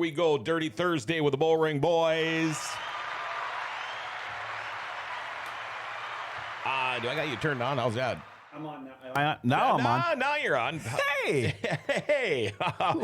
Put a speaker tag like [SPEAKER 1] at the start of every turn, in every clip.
[SPEAKER 1] we go. Dirty Thursday with the Bullring Boys. Do I got you turned on? How's that?
[SPEAKER 2] I'm on now. Now I'm on.
[SPEAKER 1] Now you're on.
[SPEAKER 2] Hey.
[SPEAKER 1] Hey.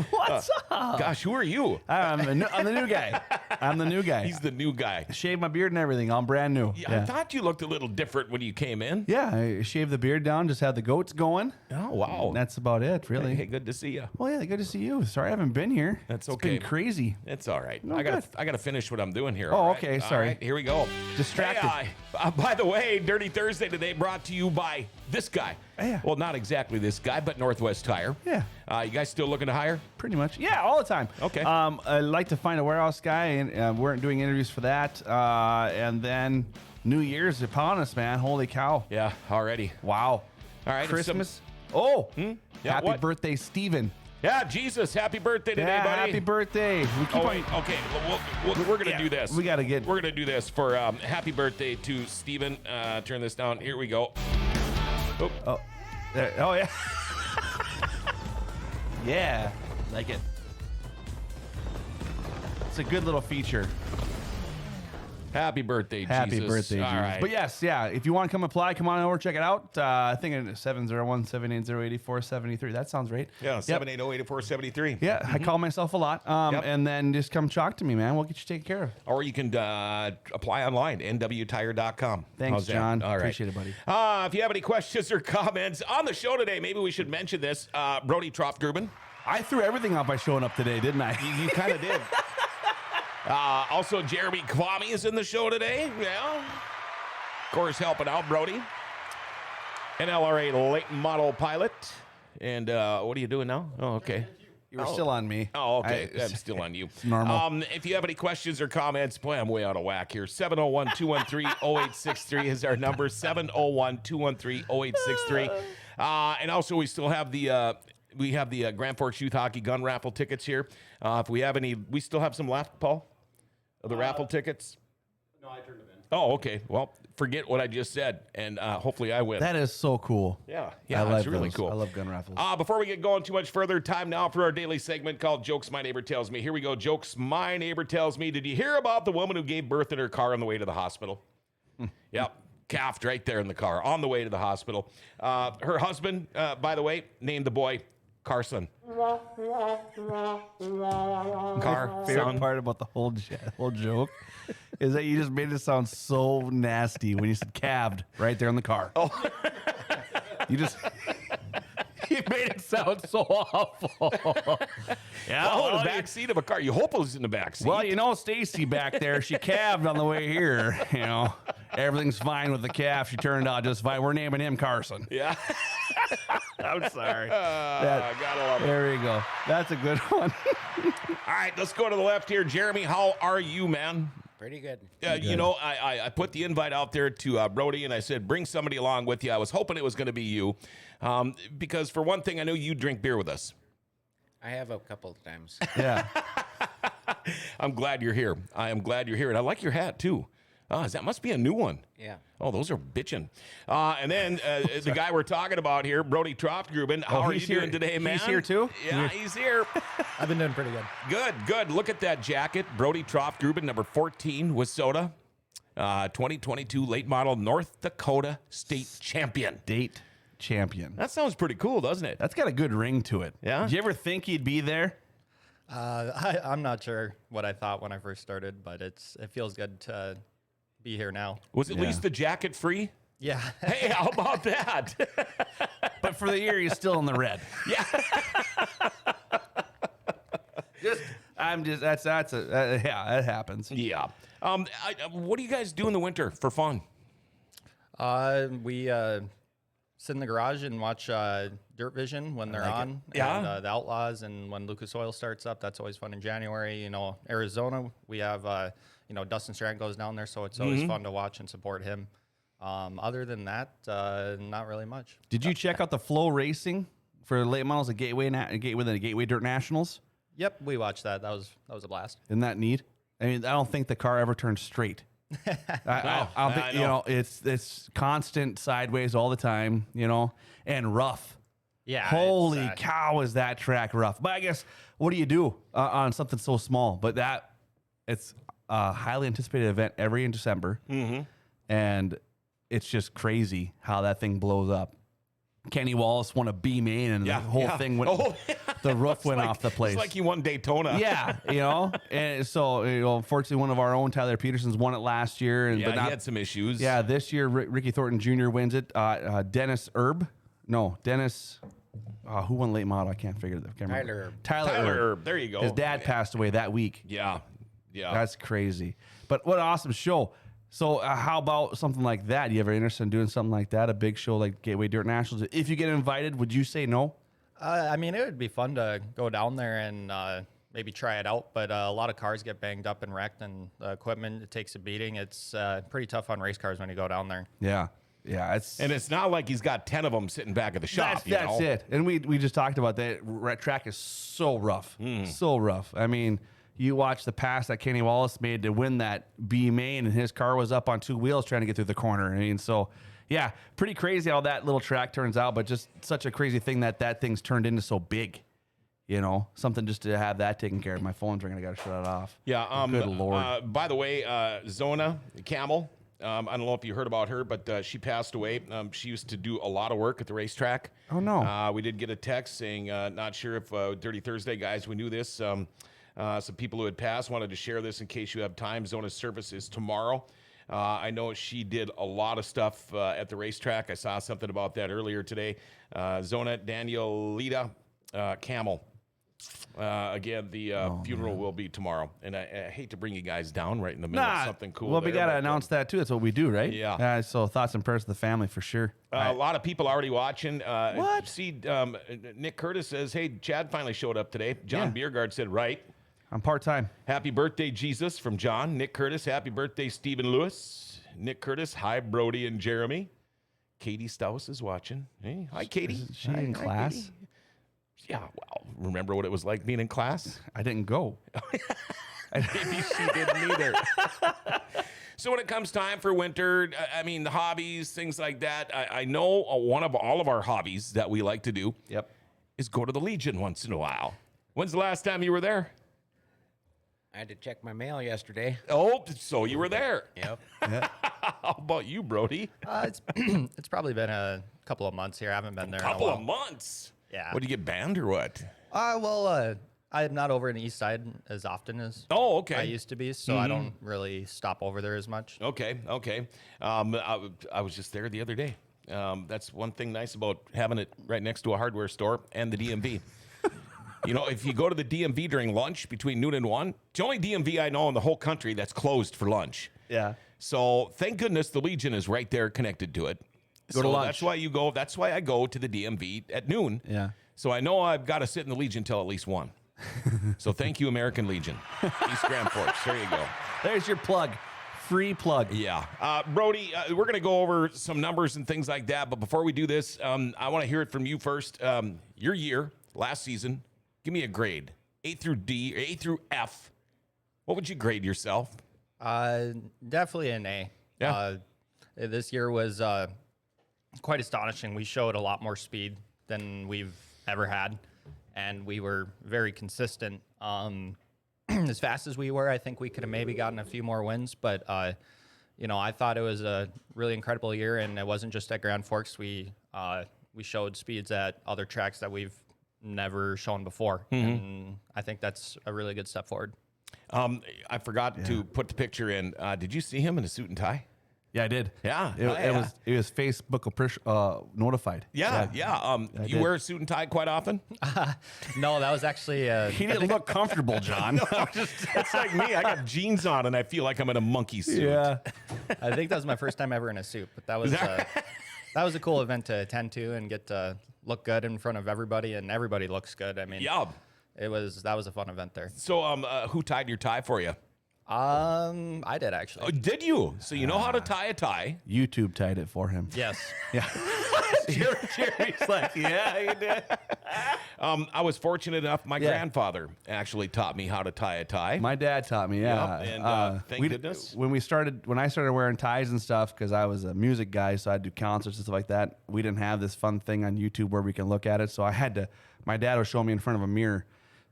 [SPEAKER 2] What's up?
[SPEAKER 1] Gosh, who are you?
[SPEAKER 2] I'm the new guy. I'm the new guy.
[SPEAKER 1] He's the new guy.
[SPEAKER 2] Shaved my beard and everything. I'm brand new.
[SPEAKER 1] Yeah, I thought you looked a little different when you came in.
[SPEAKER 2] Yeah, I shaved the beard down, just had the goats going.
[SPEAKER 1] Oh, wow.
[SPEAKER 2] And that's about it, really.
[SPEAKER 1] Hey, good to see you.
[SPEAKER 2] Well, yeah, good to see you. Sorry I haven't been here.
[SPEAKER 1] That's
[SPEAKER 2] It's
[SPEAKER 1] okay.
[SPEAKER 2] been crazy.
[SPEAKER 1] It's all right.
[SPEAKER 2] No,
[SPEAKER 1] I gotta finish what I'm doing here.
[SPEAKER 2] Oh,
[SPEAKER 1] all right?
[SPEAKER 2] okay,
[SPEAKER 1] All
[SPEAKER 2] sorry.
[SPEAKER 1] right, here we go.
[SPEAKER 2] Distracted.
[SPEAKER 1] Hey, by the way, Dirty Thursday today brought to you by this guy.
[SPEAKER 2] Yeah.
[SPEAKER 1] Well, not exactly this guy, but Northwest Tire.
[SPEAKER 2] Yeah.
[SPEAKER 1] You guys still looking to hire?
[SPEAKER 2] Pretty much. Yeah, all the time.
[SPEAKER 1] Okay.
[SPEAKER 2] I'd like to find a warehouse guy, and we're doing interviews for that. And then New Year's upon us, man. Holy cow.
[SPEAKER 1] Yeah, already.
[SPEAKER 2] Wow.
[SPEAKER 1] All right.
[SPEAKER 2] Christmas. Oh,
[SPEAKER 1] Yeah,
[SPEAKER 2] happy
[SPEAKER 1] what?
[SPEAKER 2] birthday, Steven.
[SPEAKER 1] Yeah, Jesus, happy birthday today,
[SPEAKER 2] Yeah,
[SPEAKER 1] buddy.
[SPEAKER 2] happy birthday. We keep
[SPEAKER 1] Oh, wait, okay. We're going to do this.
[SPEAKER 2] We got to get.
[SPEAKER 1] We're going to do this for happy birthday to Steven. Turn this down. Here we go.
[SPEAKER 2] Oh, there, oh yeah. Yeah, like it. It's a good little feature.
[SPEAKER 1] Happy birthday,
[SPEAKER 2] Happy
[SPEAKER 1] Jesus.
[SPEAKER 2] birthday,
[SPEAKER 1] All
[SPEAKER 2] Jesus.
[SPEAKER 1] right.
[SPEAKER 2] But yes, yeah, if you want to come apply, come on over, check it out. I think it's 701-780-8473. That sounds right.
[SPEAKER 1] Yeah,
[SPEAKER 2] Yep.
[SPEAKER 1] 780-8473.
[SPEAKER 2] Yeah, I call myself a lot.
[SPEAKER 1] Yep.
[SPEAKER 2] And then just come talk to me, man. We'll get you taken care of.
[SPEAKER 1] Or you can apply online, nwtire.com.
[SPEAKER 2] Thanks,
[SPEAKER 1] How's that?
[SPEAKER 2] John.
[SPEAKER 1] All right.
[SPEAKER 2] Appreciate it, buddy.
[SPEAKER 1] If you have any questions or comments on the show today, maybe we should mention this. Brody Troftgruben.
[SPEAKER 2] I threw everything out by showing up today, didn't I?
[SPEAKER 1] You kind of did. Also, Jeremy Kwame is in the show today. Yeah. Of course, helping out Brody. NLRA late model pilot. And what are you doing now? Oh, okay.
[SPEAKER 2] You were still on me.
[SPEAKER 1] Oh, okay. I'm still on you.
[SPEAKER 2] Normal.
[SPEAKER 1] If you have any questions or comments, boy, I'm way out of whack here. 701-213-0863 is our number. 701-213-0863. And also, we still have the Grand Forks Youth Hockey gun raffle tickets here. If we have any, we still have some left, Paul, of the raffle tickets.
[SPEAKER 3] No, I turned them in.
[SPEAKER 1] Oh, okay. Well, forget what I just said, and hopefully I win.
[SPEAKER 2] That is so cool.
[SPEAKER 1] Yeah,
[SPEAKER 2] I love
[SPEAKER 1] it's really
[SPEAKER 2] those.
[SPEAKER 1] cool.
[SPEAKER 2] I love gun raffles.
[SPEAKER 1] Before we get going too much further, time now for our daily segment called Jokes My Neighbor Tells Me. Here we go. Jokes My Neighbor Tells Me. Did you hear about the woman who gave birth in her car on the way to the hospital? Yep. Calved right there in the car on the way to the hospital. Her husband, by the way, named the boy Carson.
[SPEAKER 2] Favorite part about the whole joke is that you just made it sound so nasty when you said calved right there in the car. Oh. You made it sound so awful. Yeah,
[SPEAKER 1] Oh, in the back seat of a car. You hope it was in the back seat.
[SPEAKER 2] well, you know, Stacy back there, she calved on the way here. You know, everything's fine with the calf. She turned out just fine. We're naming him Carson.
[SPEAKER 1] Yeah.
[SPEAKER 2] I'm sorry.
[SPEAKER 1] I gotta love it.
[SPEAKER 2] There you go. That's a good one.
[SPEAKER 1] All right, let's go to the left here. Jeremy, how are you, man?
[SPEAKER 3] Pretty good.
[SPEAKER 1] You know, I put the invite out there to Brody, and I said, bring somebody along with you. I was hoping it was going to be you, because for one thing, I know you drink beer with us.
[SPEAKER 3] I have a couple of times.
[SPEAKER 2] Yeah.
[SPEAKER 1] I'm glad you're here. I am glad you're here, and I like your hat, too. That must be a new one.
[SPEAKER 3] Yeah.
[SPEAKER 1] Oh, those are bitchin'. And then the guy we're talking about here, Brody Troftgruben. How are you doing today, man?
[SPEAKER 2] He's here, too?
[SPEAKER 1] Yeah, he's here.
[SPEAKER 4] I've been doing pretty good.
[SPEAKER 1] Good. Look at that jacket. Brody Troftgruben, number 14, Wissota. 2022 late model North Dakota state champion.
[SPEAKER 2] State champion.
[SPEAKER 1] That sounds pretty cool, doesn't it?
[SPEAKER 2] That's got a good ring to it.
[SPEAKER 1] Yeah?
[SPEAKER 2] Did you ever think he'd be there?
[SPEAKER 4] I'm not sure what I thought when I first started, but it feels good to be here now.
[SPEAKER 1] Was at least the jacket free?
[SPEAKER 4] Yeah.
[SPEAKER 1] Hey, how about that?
[SPEAKER 2] But for the year, he's still in the red.
[SPEAKER 1] Yeah.
[SPEAKER 2] That happens.
[SPEAKER 1] Yeah. What do you guys do in the winter for fun?
[SPEAKER 4] We sit in the garage and watch Dirt Vision when they're on.
[SPEAKER 1] Yeah.
[SPEAKER 4] And the Outlaws, and when Lucas Oil starts up, that's always fun in January. You know, Arizona, we have, Dustin Strand goes down there, so it's always fun to watch and support him. Other than that, not really much.
[SPEAKER 2] Did you check out the Flow Racing for late models at Gateway Dirt Nationals?
[SPEAKER 4] Yep, we watched that. That was a blast.
[SPEAKER 2] Isn't that neat? I mean, I don't think the car ever turns straight. I don't think,
[SPEAKER 1] I know.
[SPEAKER 2] it's constant sideways all the time, and rough.
[SPEAKER 4] Yeah.
[SPEAKER 2] Holy
[SPEAKER 4] it's,
[SPEAKER 2] cow, is that track rough? But I guess, what do you do on something so small? But it's a highly anticipated event every in December.
[SPEAKER 1] Mm-hmm.
[SPEAKER 2] And it's just crazy how that thing blows up. Kenny Wallace won a B main, and the whole thing went.
[SPEAKER 1] Oh,
[SPEAKER 2] the roof went
[SPEAKER 1] like,
[SPEAKER 2] off the place.
[SPEAKER 1] It's like he won Daytona.
[SPEAKER 2] Yeah, and so unfortunately, one of our own, Tyler Peterson's, won it last year, and
[SPEAKER 1] Yeah,
[SPEAKER 2] but
[SPEAKER 1] he had some issues.
[SPEAKER 2] Yeah, this year Ricky Thornton Jr. wins it. Dennis Dennis. Who won late model? I can't figure it. Tyler Erb.
[SPEAKER 1] There you go.
[SPEAKER 2] His dad passed away that week.
[SPEAKER 1] Yeah.
[SPEAKER 2] That's crazy. But what an awesome show. So how about something like that? You ever interested in doing something like that? A big show like Gateway Dirt Nationals? If you get invited, would you say no?
[SPEAKER 4] I mean, it would be fun to go down there and maybe try it out. But a lot of cars get banged up and wrecked, and the equipment, it takes a beating. It's pretty tough on race cars when you go down there.
[SPEAKER 2] Yeah.
[SPEAKER 1] And it's not like he's got 10 of them sitting back at the shop.
[SPEAKER 2] That's it. And we just talked about that. Track is so rough. So rough. I mean, you watch the pass that Kenny Wallace made to win that B main, and his car was up on two wheels trying to get through the corner. I mean, so yeah, pretty crazy how that little track turns out, but just such a crazy thing that thing's turned into so big. Something just to have that taken care of. My phone's ringing. I got to shut it off.
[SPEAKER 1] Yeah.
[SPEAKER 2] Good Lord.
[SPEAKER 1] By the way, Zona Camel, I don't know if you heard about her, but she passed away. She used to do a lot of work at the racetrack.
[SPEAKER 2] Oh, no.
[SPEAKER 1] We did get a text saying, not sure if Dirty Thursday guys, we knew this. Some people who had passed wanted to share this in case you have time. Zona's service is tomorrow. I know she did a lot of stuff at the racetrack. I saw something about that earlier today. Zona Danielita Camel. Again, the funeral will be tomorrow. And I hate to bring you guys down right in the middle of something cool.
[SPEAKER 2] Well, we got to announce that, too. That's what we do, right?
[SPEAKER 1] Yeah.
[SPEAKER 2] So thoughts and prayers to the family for sure.
[SPEAKER 1] A lot of people already watching.
[SPEAKER 2] What?
[SPEAKER 1] See, Nick Curtis says, hey, Chad finally showed up today. John Biergard said, right.
[SPEAKER 2] I'm part-time.
[SPEAKER 1] Happy birthday, Jesus, from John. Nick Curtis, happy birthday, Stephen Lewis. Nick Curtis, hi, Brody and Jeremy. Katie Staus is watching. Hey, hi, Katie.
[SPEAKER 2] Is she in class?
[SPEAKER 1] Katie. Yeah, well, remember what it was like being in class?
[SPEAKER 2] I didn't go.
[SPEAKER 1] Maybe she didn't either. So when it comes time for winter, I mean, the hobbies, things like that, I know one of all of our hobbies that we like to do is go to the Legion once in a while. When's the last time you were there?
[SPEAKER 3] I had to check my mail yesterday.
[SPEAKER 1] Oh, so you were there.
[SPEAKER 3] Yep.
[SPEAKER 1] How about you, Brody?
[SPEAKER 4] It's probably been a couple of months here. I haven't been there in a
[SPEAKER 1] Couple
[SPEAKER 4] while.
[SPEAKER 1] of months.
[SPEAKER 4] Yeah.
[SPEAKER 1] What, did you get banned or what?
[SPEAKER 4] I'm not over in the east side as often as
[SPEAKER 1] Oh, okay.
[SPEAKER 4] I used to be, so I don't really stop over there as much.
[SPEAKER 1] Okay. I was just there the other day. That's one thing nice about having it right next to a hardware store and the DMV. If you go to the DMV during lunch between noon and 1, it's the only DMV I know in the whole country that's closed for lunch.
[SPEAKER 2] Yeah.
[SPEAKER 1] So thank goodness the Legion is right there connected to it.
[SPEAKER 2] Go to lunch.
[SPEAKER 1] That's why you go. That's why I go to the DMV at noon.
[SPEAKER 2] Yeah.
[SPEAKER 1] So I know I've got to sit in the Legion till at least 1. So thank you, American Legion. East Grand Forks. There you go.
[SPEAKER 2] There's your plug. Free plug.
[SPEAKER 1] Yeah. Brody, we're going to go over some numbers and things like that. But before we do this, I want to hear it from you first. Your year, last season, give me a grade. A through D, or A through F. What would you grade yourself?
[SPEAKER 4] Definitely an A.
[SPEAKER 1] Yeah.
[SPEAKER 4] This year was quite astonishing. We showed a lot more speed than we've ever had, and we were very consistent. As fast as we were, I think we could have maybe gotten a few more wins, but I thought it was a really incredible year, and it wasn't just at Grand Forks. We showed speeds at other tracks that we've never shown before, and I think that's a really good step forward.
[SPEAKER 1] I forgot to put the picture in. Did you see him in a suit and tie?
[SPEAKER 2] Yeah, I did.
[SPEAKER 1] Yeah.
[SPEAKER 2] It was Facebook notified.
[SPEAKER 1] Yeah. You wear a suit and tie quite often?
[SPEAKER 4] No, that was actually
[SPEAKER 2] He didn't look comfortable, John.
[SPEAKER 1] It's like me. I got jeans on and I feel like I'm in a monkey suit.
[SPEAKER 2] Yeah.
[SPEAKER 4] I think that was my first time ever in a suit, but that was a cool event to attend to and get to look good in front of everybody, and everybody looks good. I mean,
[SPEAKER 1] Yeah.
[SPEAKER 4] that was a fun event there.
[SPEAKER 1] So, who tied your tie for you?
[SPEAKER 4] I did
[SPEAKER 1] Oh,
[SPEAKER 4] actually.
[SPEAKER 1] did you? So you know how to tie a tie.
[SPEAKER 2] YouTube tied it for him.
[SPEAKER 4] Yes.
[SPEAKER 2] Yeah. Jerry's like, yeah, you did.
[SPEAKER 1] I was fortunate enough. My grandfather actually taught me how to tie a tie.
[SPEAKER 2] My dad taught me, yeah.
[SPEAKER 1] Yep, and thank goodness.
[SPEAKER 2] When I started wearing ties and stuff, because I was a music guy, so I'd do concerts and stuff like that. We didn't have this fun thing on YouTube where we can look at it, so I had to. My dad would show me in front of a mirror.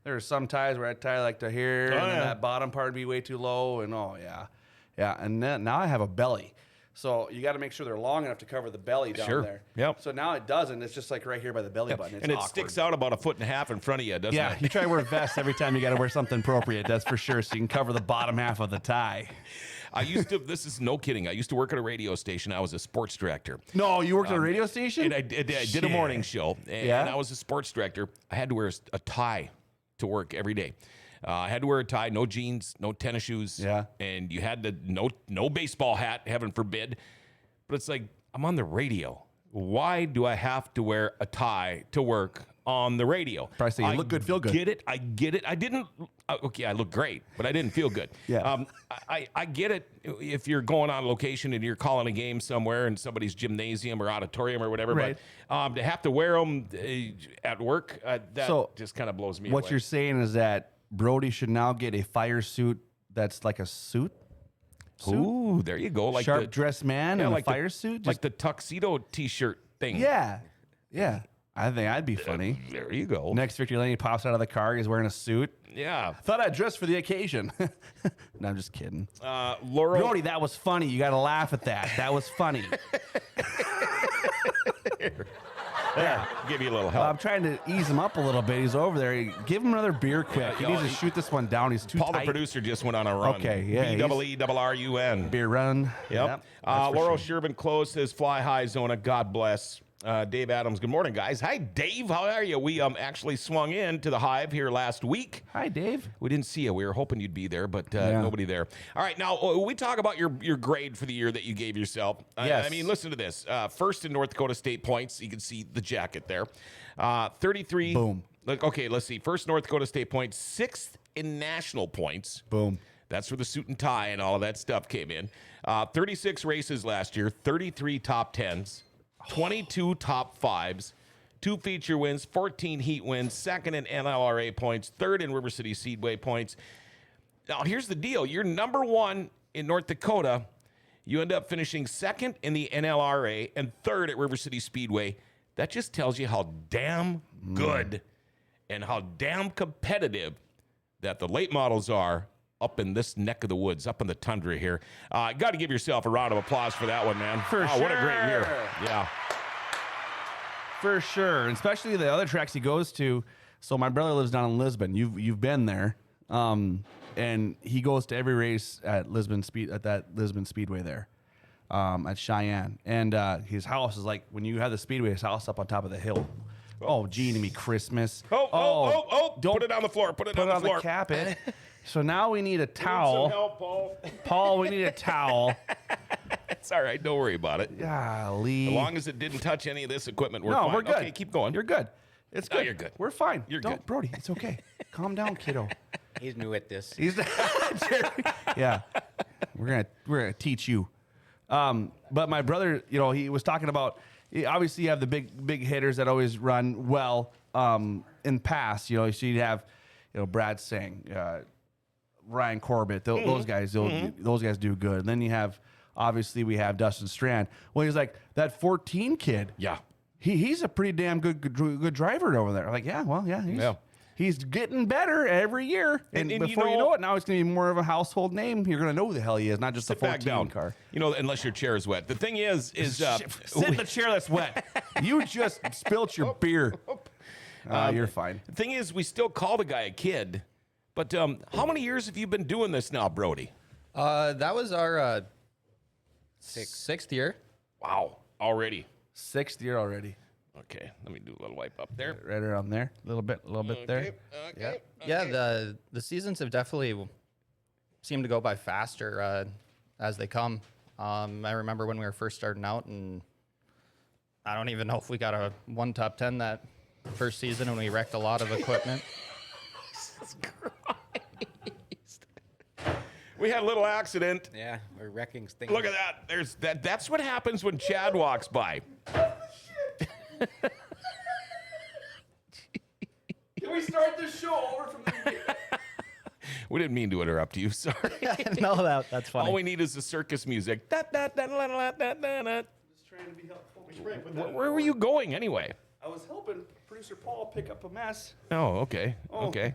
[SPEAKER 2] There were some ties where I'd tie like to here, and then that bottom part would be way too low, and and then now I have a belly. So you got to make sure they're long enough to cover the belly down there.
[SPEAKER 1] Yep.
[SPEAKER 2] So now it doesn't. It's just like right here by the belly button. It's
[SPEAKER 1] and it
[SPEAKER 2] awkward.
[SPEAKER 1] sticks out about 1.5 feet in front of you, doesn't it?
[SPEAKER 2] You try to wear vests every time you got to wear something appropriate. That's for sure. So you can cover the bottom half of the tie.
[SPEAKER 1] I used to, this is no kidding. I used to work at a radio station. I was a sports director.
[SPEAKER 2] No, you worked at a radio station?
[SPEAKER 1] And I did a morning show, and
[SPEAKER 2] Yeah?
[SPEAKER 1] I was a sports director. I had to wear a tie to work every day. I had to wear a tie, no jeans, no tennis shoes.
[SPEAKER 2] Yeah.
[SPEAKER 1] And you had to, no baseball hat, heaven forbid. But it's like, I'm on the radio. Why do I have to wear a tie to work on the radio?
[SPEAKER 2] Probably say you look good, feel good.
[SPEAKER 1] I get it. I didn't, okay, I look great, but I didn't feel good.
[SPEAKER 2] Yeah.
[SPEAKER 1] I get it if you're going on location and you're calling a game somewhere in somebody's gymnasium or auditorium or whatever,
[SPEAKER 2] Right.
[SPEAKER 1] but to have to wear them at work, that
[SPEAKER 2] So,
[SPEAKER 1] just kind of blows me
[SPEAKER 2] What
[SPEAKER 1] away.
[SPEAKER 2] you're saying is that Brody should now get a fire suit that's like a suit?
[SPEAKER 1] Ooh, there you go. Like
[SPEAKER 2] Sharp
[SPEAKER 1] the
[SPEAKER 2] dressed man in a fire suit?
[SPEAKER 1] like the tuxedo T-shirt thing.
[SPEAKER 2] Yeah. Yeah. I think I'd be funny.
[SPEAKER 1] There you go.
[SPEAKER 2] Next Victor Lane, he pops out of the car. He's wearing a suit.
[SPEAKER 1] Yeah.
[SPEAKER 2] Thought I'd dress for the occasion. No, I'm just kidding.
[SPEAKER 1] Laurel.
[SPEAKER 2] Brody, that was funny. You got to laugh at that. That was funny.
[SPEAKER 1] Yeah, give you a little help.
[SPEAKER 2] I'm trying to ease him up a little bit. He's over there. Give him another beer quick. He needs to shoot this one down. He's too
[SPEAKER 1] Paul,
[SPEAKER 2] tight.
[SPEAKER 1] the producer, just went on a run.
[SPEAKER 2] Okay, yeah,
[SPEAKER 1] BEERRUN.
[SPEAKER 2] Beer run.
[SPEAKER 1] Yep.
[SPEAKER 2] that's for
[SPEAKER 1] Laurel
[SPEAKER 2] sure.
[SPEAKER 1] Sherbin close says fly high Zona. God bless. Dave Adams, good morning, guys. Hi, Dave. How are you? We actually swung in to the Hive here last week.
[SPEAKER 2] Hi, Dave.
[SPEAKER 1] We didn't see you. We were hoping you'd be there, but nobody there. All right, now we talk about your grade for the year that you gave yourself.
[SPEAKER 2] Yes.
[SPEAKER 1] I mean, listen to this. First in North Dakota State points. You can see the jacket there. 33.
[SPEAKER 2] Boom.
[SPEAKER 1] Look, okay, let's see. First North Dakota State points. Sixth in national points.
[SPEAKER 2] Boom.
[SPEAKER 1] That's where the suit and tie and all of that stuff came in. 36 races last year, 33 top 10s, 22 top 5s, 2 feature wins, 14 heat wins, second in NLRA points, third in River City Speedway points. Now, here's the deal. You're number 1 in North Dakota. You end up finishing second in the NLRA and third at River City Speedway. That just tells you how damn good and how damn competitive that the late models are up in this neck of the woods, up in the tundra here. Got to give yourself a round of applause for that one, man.
[SPEAKER 2] For
[SPEAKER 1] What a great year.
[SPEAKER 2] sure.
[SPEAKER 1] Yeah.
[SPEAKER 2] For sure. And especially the other tracks he goes to. So my brother lives down in Lisbon. You've been there. And he goes to every race at that Lisbon Speedway there. At Cheyenne. And his house is like, when you have the Speedway, his house up on top of the hill. Oh, gee, to me, Christmas.
[SPEAKER 1] Don't put it on the floor. Put it on the floor.
[SPEAKER 2] Cap it. So now we need a towel.
[SPEAKER 1] Some help, Paul.
[SPEAKER 2] Paul, we need a towel.
[SPEAKER 1] It's all right. Don't worry about it.
[SPEAKER 2] Golly.
[SPEAKER 1] As long as it didn't touch any of this equipment, we're
[SPEAKER 2] No,
[SPEAKER 1] fine.
[SPEAKER 2] we're good.
[SPEAKER 1] Okay, keep going.
[SPEAKER 2] You're good. It's
[SPEAKER 1] No,
[SPEAKER 2] good.
[SPEAKER 1] you're good.
[SPEAKER 2] We're fine.
[SPEAKER 1] You're
[SPEAKER 2] Don't,
[SPEAKER 1] good.
[SPEAKER 2] Brody, it's okay. Calm down, kiddo.
[SPEAKER 3] He's new at this.
[SPEAKER 2] He's yeah. We're gonna teach you. But my brother, he was talking about. Obviously, you have the big hitters that always run well. In past, so you'd have, Brad Singh, Ryan Corbett. Those guys, those guys do good. And then you have, obviously, we have Dustin Strand. Well, he's like that 14 kid.
[SPEAKER 1] Yeah.
[SPEAKER 2] He's a pretty damn good driver over there. Like, he's getting better every year. And before you know it, now it's going to be more of a household name. You're going to know who the hell he is, not just a
[SPEAKER 1] Sit back
[SPEAKER 2] 14
[SPEAKER 1] down.
[SPEAKER 2] car.
[SPEAKER 1] Unless your chair is wet. The thing is
[SPEAKER 2] Sit in the chair that's wet. You just spilt your beer. You're fine.
[SPEAKER 1] the thing is, we still call the guy a kid. But how many years have you been doing this now, Brody?
[SPEAKER 4] That was our sixth year.
[SPEAKER 1] Wow, already.
[SPEAKER 2] 6th year already.
[SPEAKER 1] Okay, let me do a little wipe up there.
[SPEAKER 2] Right around there. A little bit there.
[SPEAKER 1] Okay.
[SPEAKER 4] Yeah, the seasons have definitely seemed to go by faster as they come. I remember when we were first starting out, and I don't even know if we got a 1 top 10 that first season, and we wrecked a lot of equipment.
[SPEAKER 1] We had a little accident.
[SPEAKER 3] Yeah, we're wrecking things.
[SPEAKER 1] Look at that. That's what happens when Chad walks by.
[SPEAKER 2] Can we start this show over from the beginning?
[SPEAKER 1] We didn't mean to interrupt you. Sorry.
[SPEAKER 4] No, that's funny.
[SPEAKER 1] All we need is the circus music. Da, da, da, da, da, da, da, da.
[SPEAKER 2] Just trying to be helpful.
[SPEAKER 1] Where were you going anyway?
[SPEAKER 2] I was helping producer Paul pick up a mess.
[SPEAKER 1] Oh, okay.
[SPEAKER 2] Oh.
[SPEAKER 1] Okay.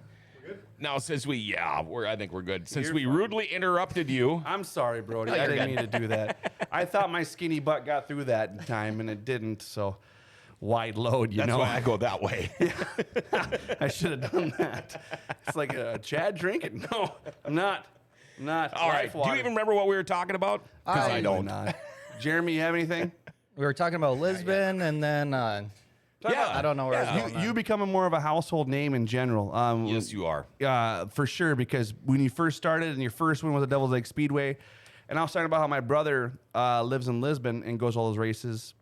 [SPEAKER 1] Now, since I think we're good. Since
[SPEAKER 2] You're
[SPEAKER 1] we
[SPEAKER 2] fine.
[SPEAKER 1] rudely interrupted you.
[SPEAKER 2] I'm sorry, Brody. I didn't mean to do that. I thought my skinny butt got through that in time, and it didn't. So, wide load, you
[SPEAKER 1] That's
[SPEAKER 2] know.
[SPEAKER 1] why I go that way.
[SPEAKER 2] I should have done that. It's like a Chad drinking. No, I'm not. I'm not.
[SPEAKER 1] All right. Do you even remember what we were talking about? Because I don't.
[SPEAKER 2] Not. Jeremy, you have anything?
[SPEAKER 4] We were talking about Lisbon, and then
[SPEAKER 1] Yeah.
[SPEAKER 4] I don't know where I was going.
[SPEAKER 2] You becoming more of a household name in general.
[SPEAKER 1] Yes, you are.
[SPEAKER 2] For sure, because when you first started and your first one was at Devil's Lake Speedway, and I was talking about how my brother lives in Lisbon and goes all those races,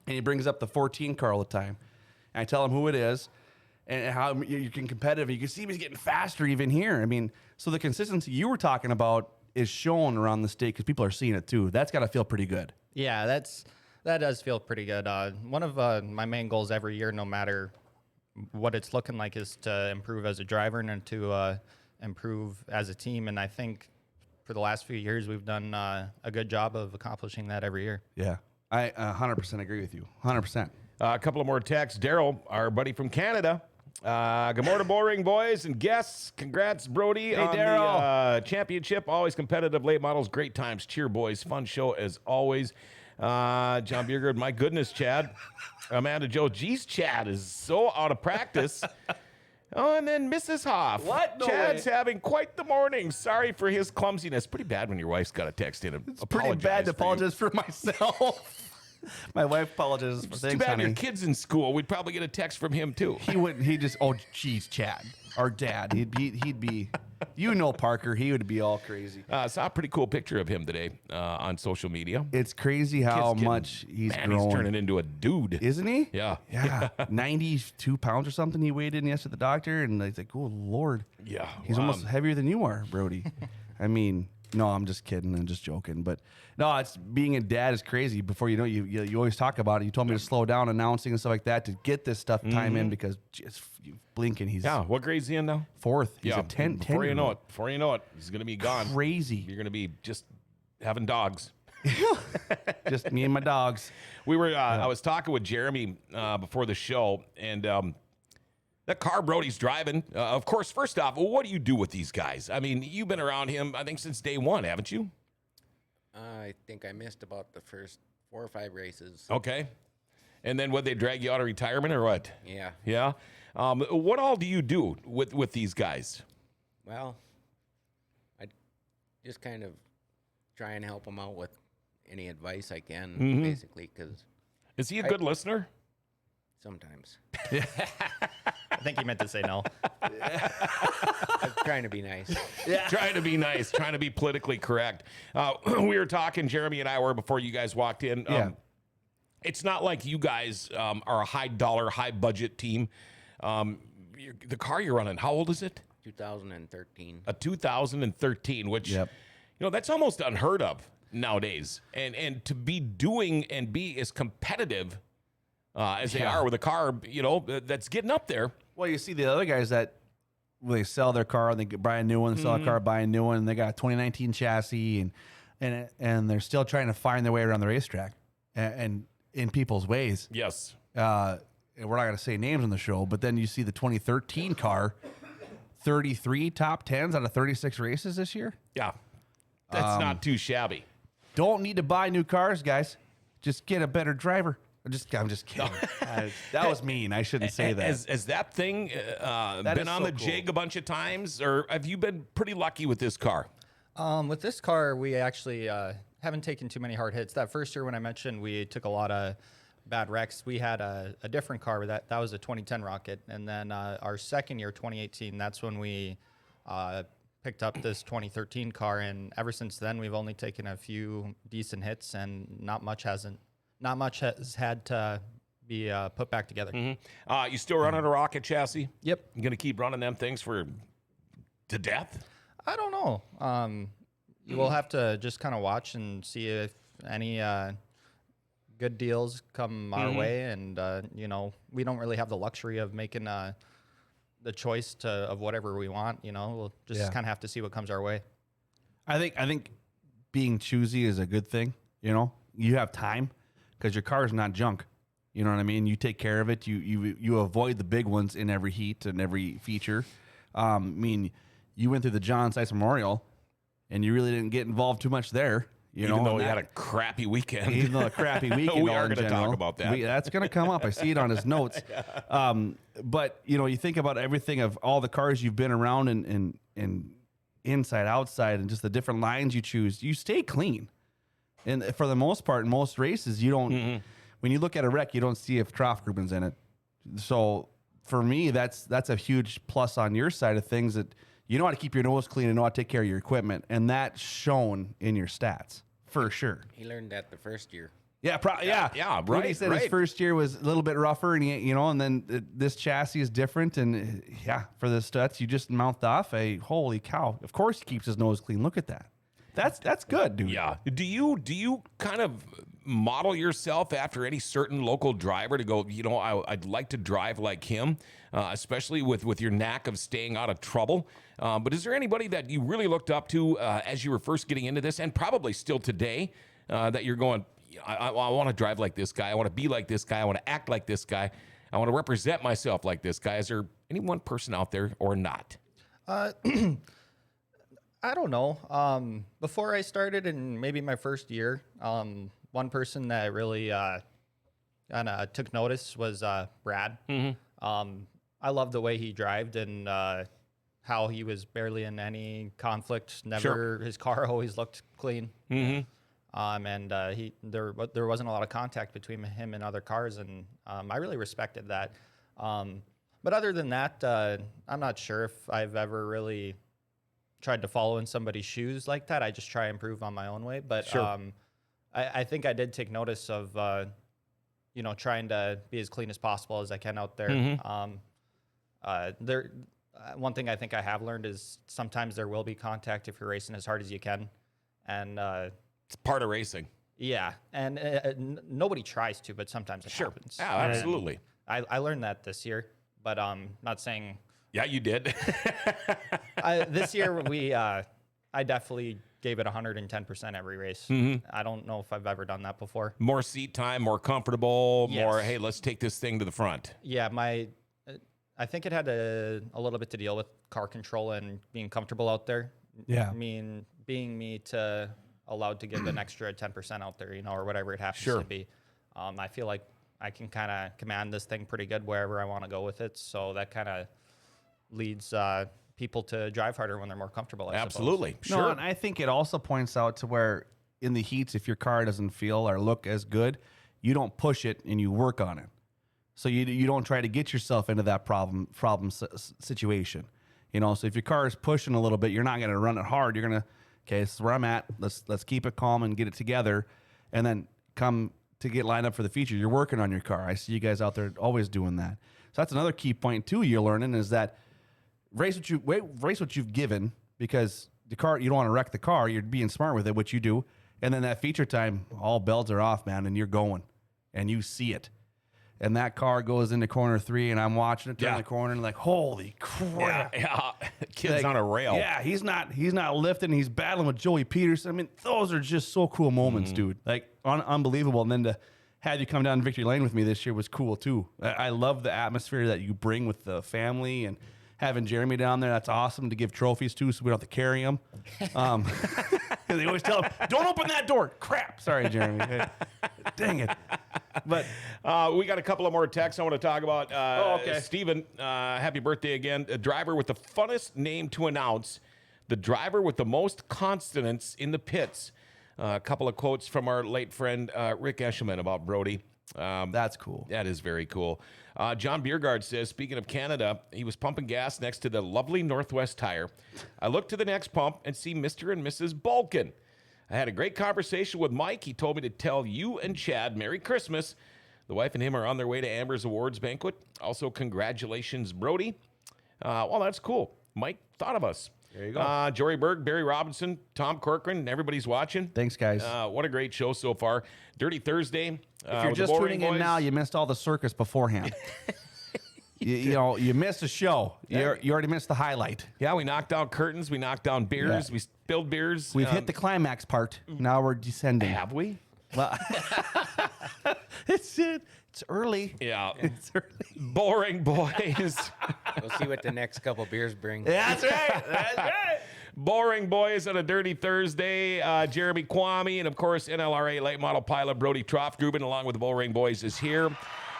[SPEAKER 2] and he brings up the 14 car all the time. And I tell him who it is and how you can competitive. You can see he's getting faster even here. I mean, so the consistency you were talking about is shown around the state because people are seeing it too. That's got to feel pretty good.
[SPEAKER 4] Yeah, that does feel pretty good. One of my main goals every year, no matter what it's looking like, is to improve as a driver and to improve as a team. And I think for the last few years, we've done a good job of accomplishing that every year.
[SPEAKER 2] Yeah, I 100% agree with you. 100%.
[SPEAKER 1] A couple of more texts. Daryl, our buddy from Canada. Good morning, Bullring boys and guests. Congrats, Brody, on the championship. Always competitive late models. Great times. Cheer, boys. Fun show as always. John Biergard, my goodness, Chad. Amanda Joe, geez, Chad is so out of practice. Oh, and then Mrs. Hoff.
[SPEAKER 2] What? No
[SPEAKER 1] Chad's
[SPEAKER 2] way.
[SPEAKER 1] having quite the morning. Sorry for his clumsiness. Pretty bad when your wife's got a text in.
[SPEAKER 2] It's pretty bad to apologize for myself. My wife apologizes for
[SPEAKER 1] It's
[SPEAKER 2] things,
[SPEAKER 1] too bad
[SPEAKER 2] honey.
[SPEAKER 1] your kid's in school. We'd probably get a text from him, too.
[SPEAKER 2] He wouldn't. He just. Oh, geez, Chad, our dad. He'd be. You know, Parker. He would be all crazy.
[SPEAKER 1] Saw a pretty cool picture of him today on social media.
[SPEAKER 2] It's crazy how
[SPEAKER 1] Kid's getting-
[SPEAKER 2] much he's
[SPEAKER 1] man,
[SPEAKER 2] grown.
[SPEAKER 1] he's turning into a dude.
[SPEAKER 2] Isn't he?
[SPEAKER 1] Yeah.
[SPEAKER 2] Yeah. 92 pounds or something he weighed in yesterday at the doctor, and he's like, oh Lord.
[SPEAKER 1] Yeah.
[SPEAKER 2] He's almost heavier than you are, Brody. I mean, no, I'm just kidding. I'm just joking. But no, it's being a dad is crazy. Before you know, you always talk about it. You told me to slow down announcing and stuff like that to get this stuff time in because just blinking. He's
[SPEAKER 1] Yeah. What grade's he in now?
[SPEAKER 2] fourth. He's
[SPEAKER 1] Yeah.
[SPEAKER 2] a 10.
[SPEAKER 1] Before you know it, he's going to be gone.
[SPEAKER 2] Crazy.
[SPEAKER 1] You're going to be just having dogs.
[SPEAKER 2] Just me and my dogs.
[SPEAKER 1] We were. I was talking with Jeremy before the show, and that car Brody's driving. Of course, first off, what do you do with these guys? I mean, you've been around him, I think, since day one, haven't you?
[SPEAKER 3] I think I missed about the first 4 or 5 races.
[SPEAKER 1] Okay. And then would they drag you out of retirement or what?
[SPEAKER 3] Yeah.
[SPEAKER 1] Yeah. What all do you do with these guys?
[SPEAKER 3] Well, I just kind of try and help them out with any advice I can, basically, because
[SPEAKER 1] Is he a good listener?
[SPEAKER 3] sometimes
[SPEAKER 4] I think he meant to say no.
[SPEAKER 3] I'm trying to be nice.
[SPEAKER 1] Trying to be nice, trying to be politically correct. We were talking, Jeremy and I were, before you guys walked in.
[SPEAKER 2] Yeah.
[SPEAKER 1] It's not like you guys are a high dollar, high budget team. The car you're running, how old is it?
[SPEAKER 3] 2013.
[SPEAKER 1] A 2013, which,
[SPEAKER 2] Yep.
[SPEAKER 1] that's almost unheard of nowadays. And to be doing and be as competitive as they are with a car, that's getting up there.
[SPEAKER 2] Well, you see the other guys that they sell their car and they buy a new one, sell a car, buy a new one, and they got a 2019 chassis, and they're still trying to find their way around the racetrack and in people's ways.
[SPEAKER 1] Yes.
[SPEAKER 2] And we're not going to say names on the show, but then you see the 2013 car, 33 top 10s out of 36 races this year.
[SPEAKER 1] Yeah. That's not too shabby.
[SPEAKER 2] Don't need to buy new cars, guys. Just get a better driver. I'm just kidding. That was mean. I shouldn't say that.
[SPEAKER 1] Has that thing
[SPEAKER 2] is
[SPEAKER 1] been on
[SPEAKER 2] so
[SPEAKER 1] the jig a bunch of times, or have you been pretty lucky with this car?
[SPEAKER 4] With this car, we actually haven't taken too many hard hits. That first year when I mentioned we took a lot of bad wrecks, we had a different car. That was a 2010 Rocket. And then our second year, 2018, that's when we picked up this 2013 car. And ever since then, we've only taken a few decent hits, and not much has had to be put back together.
[SPEAKER 1] You still running a Rocket chassis?
[SPEAKER 4] Yep.
[SPEAKER 1] You going to keep running them things to death?
[SPEAKER 4] I don't know. You will have to just kind of watch and see if any good deals come our way. And, you know, we don't really have the luxury of making the choice of whatever we want. You know, we'll just kind of have to see what comes our way.
[SPEAKER 2] I think being choosy is a good thing. You know, you have time because your car is not junk. You know what I mean? You take care of it. You avoid the big ones in every heat and every feature. I mean, you went through the John Sykes Memorial, and you really didn't get involved too much there.
[SPEAKER 1] Even though he had a crappy weekend.
[SPEAKER 2] Even though a crappy weekend.
[SPEAKER 1] We are going to talk about that.
[SPEAKER 2] That's going to come up. I see it on his notes. But, you know, you think about everything of all the cars you've been around and inside, outside, and just the different lines you choose. You stay clean. And for the most part, in most races, you don't... When you look at a wreck, you don't see if Troftgruben's in it. So for me, that's a huge plus on your side of things, that you know how to keep your nose clean and know how to take care of your equipment. And that's shown in your stats for sure.
[SPEAKER 3] He learned that the first year.
[SPEAKER 2] Yeah,
[SPEAKER 1] right.
[SPEAKER 2] Brody said his first year was a little bit rougher, and and then this chassis is different, and for the Stutz, you just mouthed off holy cow. Of course, he keeps his nose clean. Look at that. That's good, dude.
[SPEAKER 1] Yeah. Do you kind of model yourself after any certain local driver to go, you know, I'd like to drive like him, especially with your knack of staying out of trouble? But is there anybody that you really looked up to as you were first getting into this, and probably still today, that you're going, I want to drive like this guy. I want to be like this guy. I want to act like this guy. I want to represent myself like this guy. Is there any one person out there or not?
[SPEAKER 4] I don't know. Before I started, in maybe my first year, one person that really kind of took notice was Brad. I love the way he drived and how he was barely in any conflict. Never, his car always looked clean. And there wasn't a lot of contact between him and other cars, and I really respected that. But other than that, I'm not sure if I've ever really tried to follow in somebody's shoes like that. I just try and improve on my own way. But I think I did take notice of, trying to be as clean as possible as I can out there. One thing I think I have learned is sometimes there will be contact if you're racing as hard as you can. And
[SPEAKER 1] it's part of racing.
[SPEAKER 4] Yeah. And nobody tries to, but sometimes it happens.
[SPEAKER 1] Yeah, absolutely.
[SPEAKER 4] I learned that this year, but not saying...
[SPEAKER 1] Yeah, you did.
[SPEAKER 4] This year, I definitely gave it 110% every race. I don't know if I've ever done that before.
[SPEAKER 1] More seat time, more comfortable, more, hey, let's take this thing to the front.
[SPEAKER 4] Yeah, I think it had a little bit to deal with car control and being comfortable out there.
[SPEAKER 2] Yeah.
[SPEAKER 4] I mean, being me to allowed to give an extra 10% out there, or whatever it happens to be. I feel like I can kind of command this thing pretty good wherever I want to go with it. So that kind of leads people to drive harder when they're more comfortable.
[SPEAKER 1] Absolutely.
[SPEAKER 2] Sure. No, and I think it also points out to where in the heats, if your car doesn't feel or look as good, you don't push it and you work on it. So you don't try to get yourself into that problem situation. So if your car is pushing a little bit, you're not going to run it hard. You're going to, okay, this is where I'm at. Let's keep it calm and get it together, and then come to get lined up for the feature. You're working on your car. I see you guys out there always doing that. So that's another key point too. You're learning is that race what you've given, because the car, you don't want to wreck the car. You're being smart with it, which you do, and then that feature time, all bells are off, man, and you're going, and you see it. And that car goes into corner 3, and I'm watching it turn the corner, and like, holy crap!
[SPEAKER 1] Yeah. Kid's on a rail.
[SPEAKER 2] Yeah, he's not lifting. He's battling with Joey Peterson. I mean, those are just so cool moments, dude. Like unbelievable. And then to have you come down victory lane with me this year was cool too. I love the atmosphere that you bring with the family, and having Jeremy down there. That's awesome to give trophies to, so we don't have to carry them. They always tell him, "Don't open that door." Crap. Sorry, Jeremy. Dang it. But
[SPEAKER 1] we got a couple of more texts I want to talk about.
[SPEAKER 2] Okay.
[SPEAKER 1] Steven, happy birthday again. A driver with the funnest name to announce. The driver with the most consonants in the pits. A couple of quotes from our late friend Rick Eshelman about Brody.
[SPEAKER 2] That's cool.
[SPEAKER 1] That is very cool. John Biergard says, speaking of Canada, he was pumping gas next to the lovely Northwest Tire. I look to the next pump and see Mr. and Mrs. Balkin. I had a great conversation with Mike. He told me to tell you and Chad Merry Christmas. The wife and him are on their way to Amber's Awards banquet. Also, congratulations, Brody. Well, that's cool. Mike thought of us.
[SPEAKER 2] There you go.
[SPEAKER 1] Jory Berg, Barry Robinson, Tom Corcoran, everybody's watching.
[SPEAKER 2] Thanks, guys.
[SPEAKER 1] What a great show so far. Dirty Thursday.
[SPEAKER 2] If you're just tuning in now, you missed all the circus beforehand. you missed a show. You already missed the highlight.
[SPEAKER 1] Yeah, we knocked down curtains. We knocked down beers.
[SPEAKER 2] Yeah.
[SPEAKER 1] We spilled beers.
[SPEAKER 2] We've hit the climax part. Now we're descending.
[SPEAKER 1] Have we?
[SPEAKER 2] Well, it's early.
[SPEAKER 1] Yeah.
[SPEAKER 2] It's early.
[SPEAKER 1] Boring boys.
[SPEAKER 3] We'll see what the next couple beers bring.
[SPEAKER 2] That's right. That's right.
[SPEAKER 1] Boring boys on a Dirty Thursday. Jeremy Kwame and, of course, NLRA late model pilot Brody Troftgruben, along with the Boring Boys, is here.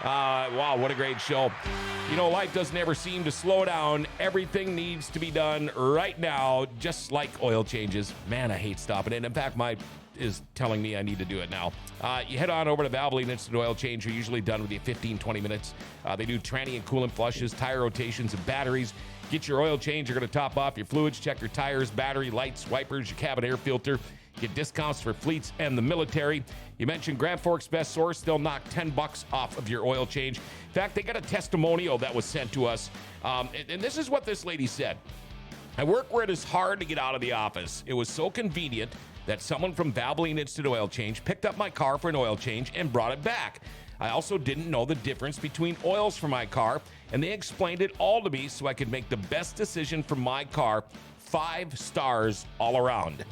[SPEAKER 1] Wow, what a great show. You know, life doesn't ever seem to slow down. Everything needs to be done right now, just like oil changes. Man, I hate stopping it. In fact, my is telling me I need to do it now. You head on over to Valvoline Instant Oil Change. You're usually done with you 15, 20 minutes. They do tranny and coolant flushes, tire rotations, and batteries. Get your oil change. You're going to top off your fluids, check your tires, battery, lights, wipers, your cabin air filter. Get discounts for fleets and the military. You mentioned Grand Forks Best Source. They'll knock $10 off of your oil change. In fact, they got a testimonial that was sent to us. And this is what this lady said. I work where it is hard to get out of the office. It was so convenient that someone from Valvoline Instant Oil Change picked up my car for an oil change and brought it back. I also didn't know the difference between oils for my car, and they explained it all to me so I could make the best decision for my car. 5 stars all around.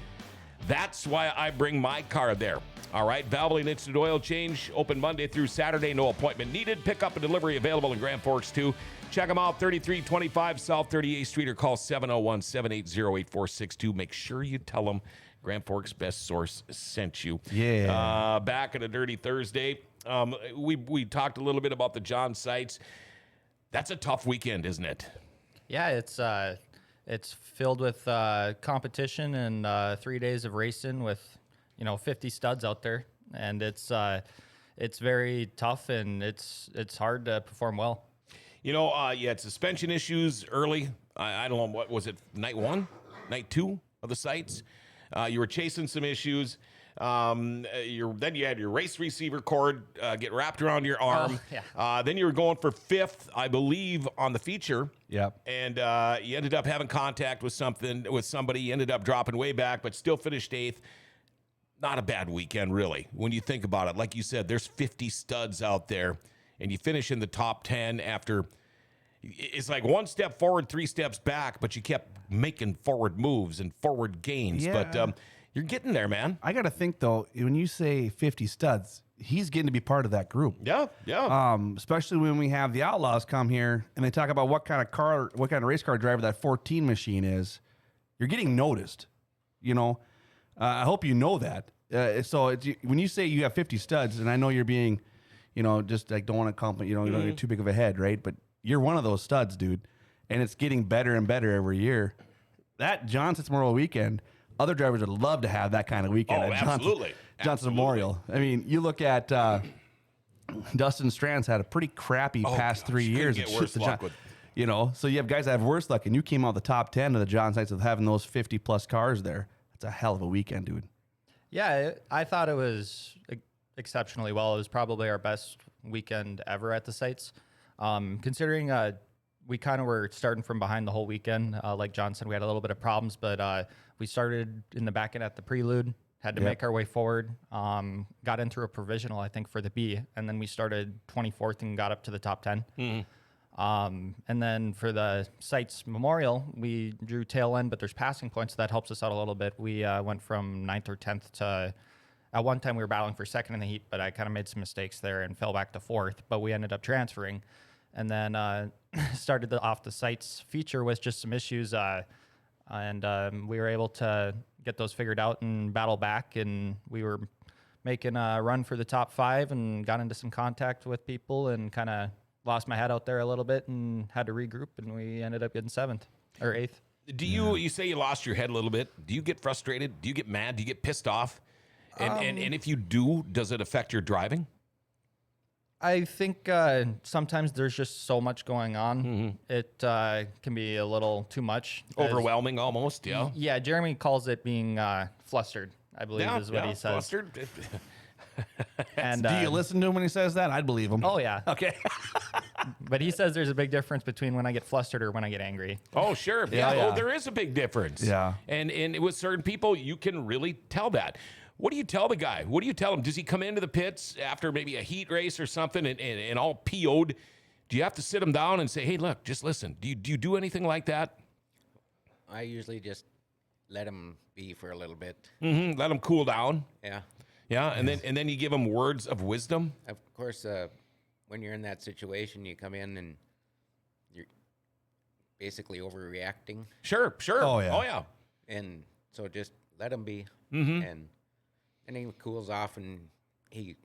[SPEAKER 1] That's why I bring my car there. All right, Valvoline Instant Oil Change, open Monday through Saturday, no appointment needed. Pickup and delivery available in Grand Forks, too. Check them out, 3325 South 38th Street, or call 701-780-8462. Make sure you tell them Grand Forks Best Source sent you.
[SPEAKER 2] Yeah.
[SPEAKER 1] Back at a Dirty Thursday, we talked a little bit about the John sites. That's a tough weekend, isn't it?
[SPEAKER 4] Yeah, it's filled with competition and 3 days of racing with 50 studs out there, and it's very tough and it's hard to perform well.
[SPEAKER 1] You had suspension issues early. I don't know, what was it, night 1, night 2 of the sites? You were chasing some issues. Then you had your race receiver cord get wrapped around your arm.
[SPEAKER 4] Oh, yeah.
[SPEAKER 1] Then you were going for 5th, I believe, on the feature.
[SPEAKER 2] Yep.
[SPEAKER 1] And you ended up having contact with somebody. You ended up dropping way back, but still finished 8th. Not a bad weekend, really, when you think about it. Like you said, there's 50 studs out there, and you finish in the top 10 after. It's like 1 step forward, 3 steps back, but you kept making forward moves and forward gains.
[SPEAKER 2] Yeah.
[SPEAKER 1] But you're getting there, man.
[SPEAKER 2] I got to think, though, when you say 50 studs, he's getting to be part of that group.
[SPEAKER 1] Yeah, yeah.
[SPEAKER 2] Especially when we have the Outlaws come here and they talk about what kind of race car driver that 14 machine is. You're getting noticed, I hope you know that. When you say you have 50 studs, and I know you're being, just like don't want to compliment, you don't get too big of a head, right? But you're one of those studs, dude, and it's getting better and better every year. That Johnson's Memorial Weekend, other drivers would love to have that kind of weekend.
[SPEAKER 1] Oh,
[SPEAKER 2] at
[SPEAKER 1] absolutely.
[SPEAKER 2] Johnson Memorial. I mean, you look at Dustin Strand's had a pretty crappy past 3 years.
[SPEAKER 1] Get worse luck with.
[SPEAKER 2] So you have guys that have worse luck, and you came out the top 10 of the John sites with having those 50 plus cars there. That's a hell of a weekend, dude.
[SPEAKER 4] Yeah, I thought it was exceptionally well. It was probably our best weekend ever at the sites. Considering we kind of were starting from behind the whole weekend. Like John said, we had a little bit of problems, but we started in the back end at the prelude, had to make our way forward, got into a provisional, I think, for the B, and then we started 24th and got up to the top 10. And then for the sites memorial, we drew tail end, but there's passing points, so that helps us out a little bit. We went from 9th or 10th to, at one time we were battling for 2nd in the heat, but I kind of made some mistakes there and fell back to 4th, but we ended up transferring. And then started off the sites feature with just some issues, and we were able to get those figured out and battle back, and we were making a run for the top 5 and got into some contact with people and kind of lost my head out there a little bit and had to regroup, and we ended up getting 7th or 8th.
[SPEAKER 1] Do you say you lost your head a little bit? Do you get frustrated? Do you get mad? Do you get pissed off? And if you do, does it affect your driving?
[SPEAKER 4] I think sometimes there's just so much going on. It can be a little too much.
[SPEAKER 1] Overwhelming almost, yeah.
[SPEAKER 4] Yeah, Jeremy calls it being flustered, I believe is what he says.
[SPEAKER 1] Flustered.
[SPEAKER 4] And
[SPEAKER 2] Do you listen to him when he says that? I'd believe him.
[SPEAKER 4] Oh, yeah.
[SPEAKER 2] Okay.
[SPEAKER 4] But he says there's a big difference between when I get flustered or when I get angry.
[SPEAKER 1] Oh, sure.
[SPEAKER 2] Yeah,
[SPEAKER 1] Oh,
[SPEAKER 2] yeah.
[SPEAKER 1] there is a big difference.
[SPEAKER 2] Yeah.
[SPEAKER 1] And with certain people, you can really tell that. What do you tell the guy? What do you tell him? Does he come into the pits after maybe a heat race or something and all PO'd? Do you have to sit him down and say, hey, look, just listen. Do you do anything like that?
[SPEAKER 3] I usually just let him be for a little bit.
[SPEAKER 1] Mm-hmm. Let him cool down.
[SPEAKER 3] Yeah.
[SPEAKER 1] Yeah, and then you give him words of wisdom.
[SPEAKER 3] Of course, when you're in that situation, you come in and you're basically overreacting.
[SPEAKER 1] Sure.
[SPEAKER 2] Oh, yeah.
[SPEAKER 1] Oh, yeah.
[SPEAKER 3] And so just let him be.
[SPEAKER 1] Mm-hmm.
[SPEAKER 3] And then he cools off and he's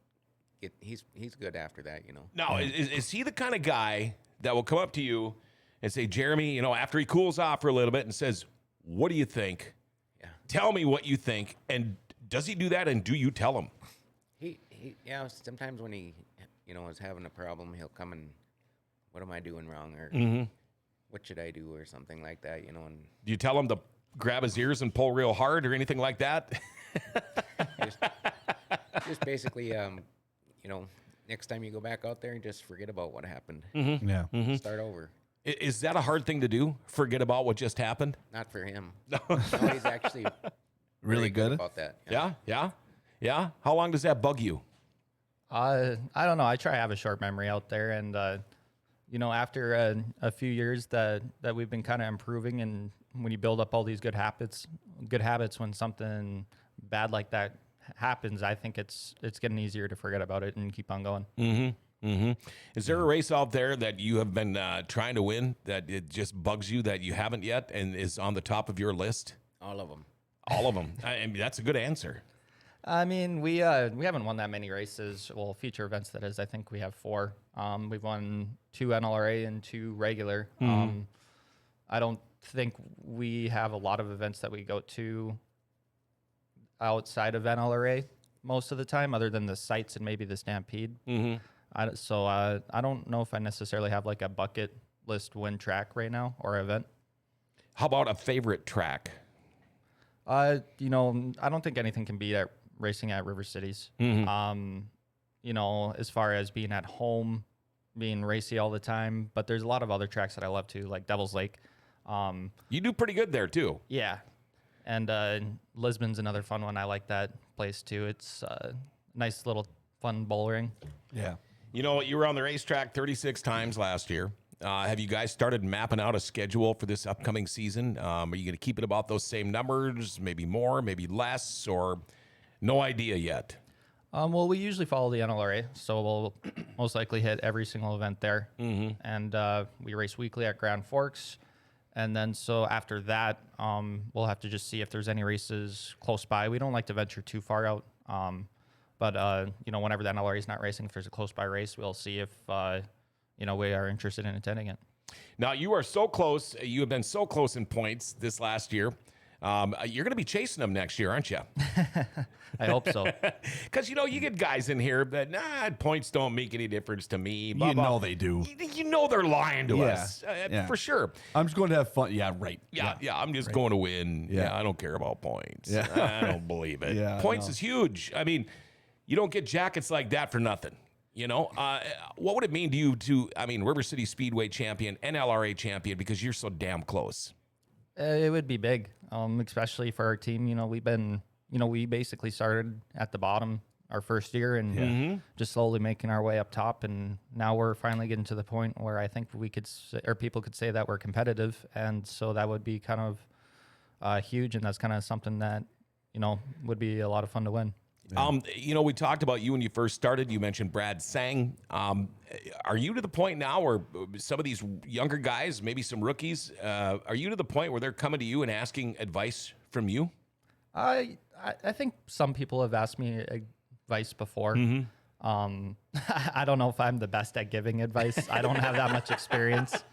[SPEAKER 3] good after that, you know.
[SPEAKER 1] Now, is he the kind of guy that will come up to you and say, Jeremy, after he cools off for a little bit and says, what do you think?
[SPEAKER 3] Yeah.
[SPEAKER 1] Tell me what you think. And does he do that? And do you tell him?
[SPEAKER 3] Yeah, sometimes when he, is having a problem, he'll come and, what am I doing wrong? Or what should I do? Or something like that, and
[SPEAKER 1] Do you tell him to grab his ears and pull real hard or anything like that?
[SPEAKER 3] just basically, next time you go back out there, just forget about what happened.
[SPEAKER 2] Yeah.
[SPEAKER 3] Start over.
[SPEAKER 1] Is that a hard thing to do? Forget about what just happened?
[SPEAKER 3] Not for him. No, he's actually
[SPEAKER 2] Really
[SPEAKER 3] very
[SPEAKER 2] good.
[SPEAKER 3] about that.
[SPEAKER 1] Yeah. How long does that bug you?
[SPEAKER 4] I don't know. I try to have a short memory out there, and after a few years that we've been kind of improving, and when you build up all these good habits, when something bad like that happens, I think it's getting easier to forget about it and keep on going.
[SPEAKER 1] Is there a race out there that you have been trying to win that it just bugs you that you haven't yet and is on the top of your list?
[SPEAKER 3] All of them.
[SPEAKER 1] All of them. I mean, that's a good answer.
[SPEAKER 4] I mean, we haven't won that many races. Well, feature events, that is. I think we have 4. We've won 2 NLRA and 2 regular. I don't think we have a lot of events that we go to outside of NLRA most of the time, other than the sites and maybe the Stampede. So I don't know if I necessarily have like a bucket list win track right now or event.
[SPEAKER 1] How about a favorite track?
[SPEAKER 4] I don't think anything can beat at racing at River Cities. As far as being at home, being racy all the time, but there's a lot of other tracks that I love too, like Devil's Lake.
[SPEAKER 1] You do pretty good there too.
[SPEAKER 4] Yeah. And Lisbon's another fun one. I like that place too. It's a nice little fun bouldering.
[SPEAKER 2] Yeah.
[SPEAKER 1] You were on the racetrack 36 times last year. Have you guys started mapping out a schedule for this upcoming season? Are you going to keep it about those same numbers, maybe more, maybe less, or no idea yet?
[SPEAKER 4] Well, we usually follow the NLRA, so we'll most likely hit every single event there. And we race weekly at Grand Forks. And then so after that, we'll have to just see if there's any races close by. We don't like to venture too far out. But whenever the NLRA is not racing, if there's a close by race, we'll see if we are interested in attending it.
[SPEAKER 1] Now, you are so close. You have been so close in points this last year. You're going to be chasing them next year, aren't you?
[SPEAKER 4] I hope so.
[SPEAKER 1] Because, you get guys in here that, points don't make any difference to me. Blah,
[SPEAKER 2] You
[SPEAKER 1] blah.
[SPEAKER 2] know they do.
[SPEAKER 1] You know they're lying to
[SPEAKER 2] Yeah.
[SPEAKER 1] us,
[SPEAKER 2] Yeah.
[SPEAKER 1] for sure.
[SPEAKER 2] I'm just going to have fun. Yeah, right.
[SPEAKER 1] Yeah, I'm just going to win.
[SPEAKER 2] Yeah.
[SPEAKER 1] I don't care about points.
[SPEAKER 2] Yeah.
[SPEAKER 1] I don't believe it.
[SPEAKER 2] Yeah,
[SPEAKER 1] Points
[SPEAKER 2] no.
[SPEAKER 1] is huge. I mean, you don't get jackets like that for nothing. What would it mean to you River City Speedway champion, NLRA champion, because you're so damn close?
[SPEAKER 4] It would be big, especially for our team. We basically started at the bottom our first year and just slowly making our way up top. And now we're finally getting to the point where I think people could say that we're competitive. And so that would be kind of huge. And that's kind of something that, would be a lot of fun to win.
[SPEAKER 1] We talked about you when you first started. You mentioned Brad Sang. Are you to the point now where some of these younger guys, maybe some rookies, are you to the point where they're coming to you and asking advice from you?
[SPEAKER 4] I think some people have asked me advice before. I don't know if I'm the best at giving advice. I don't have that much experience.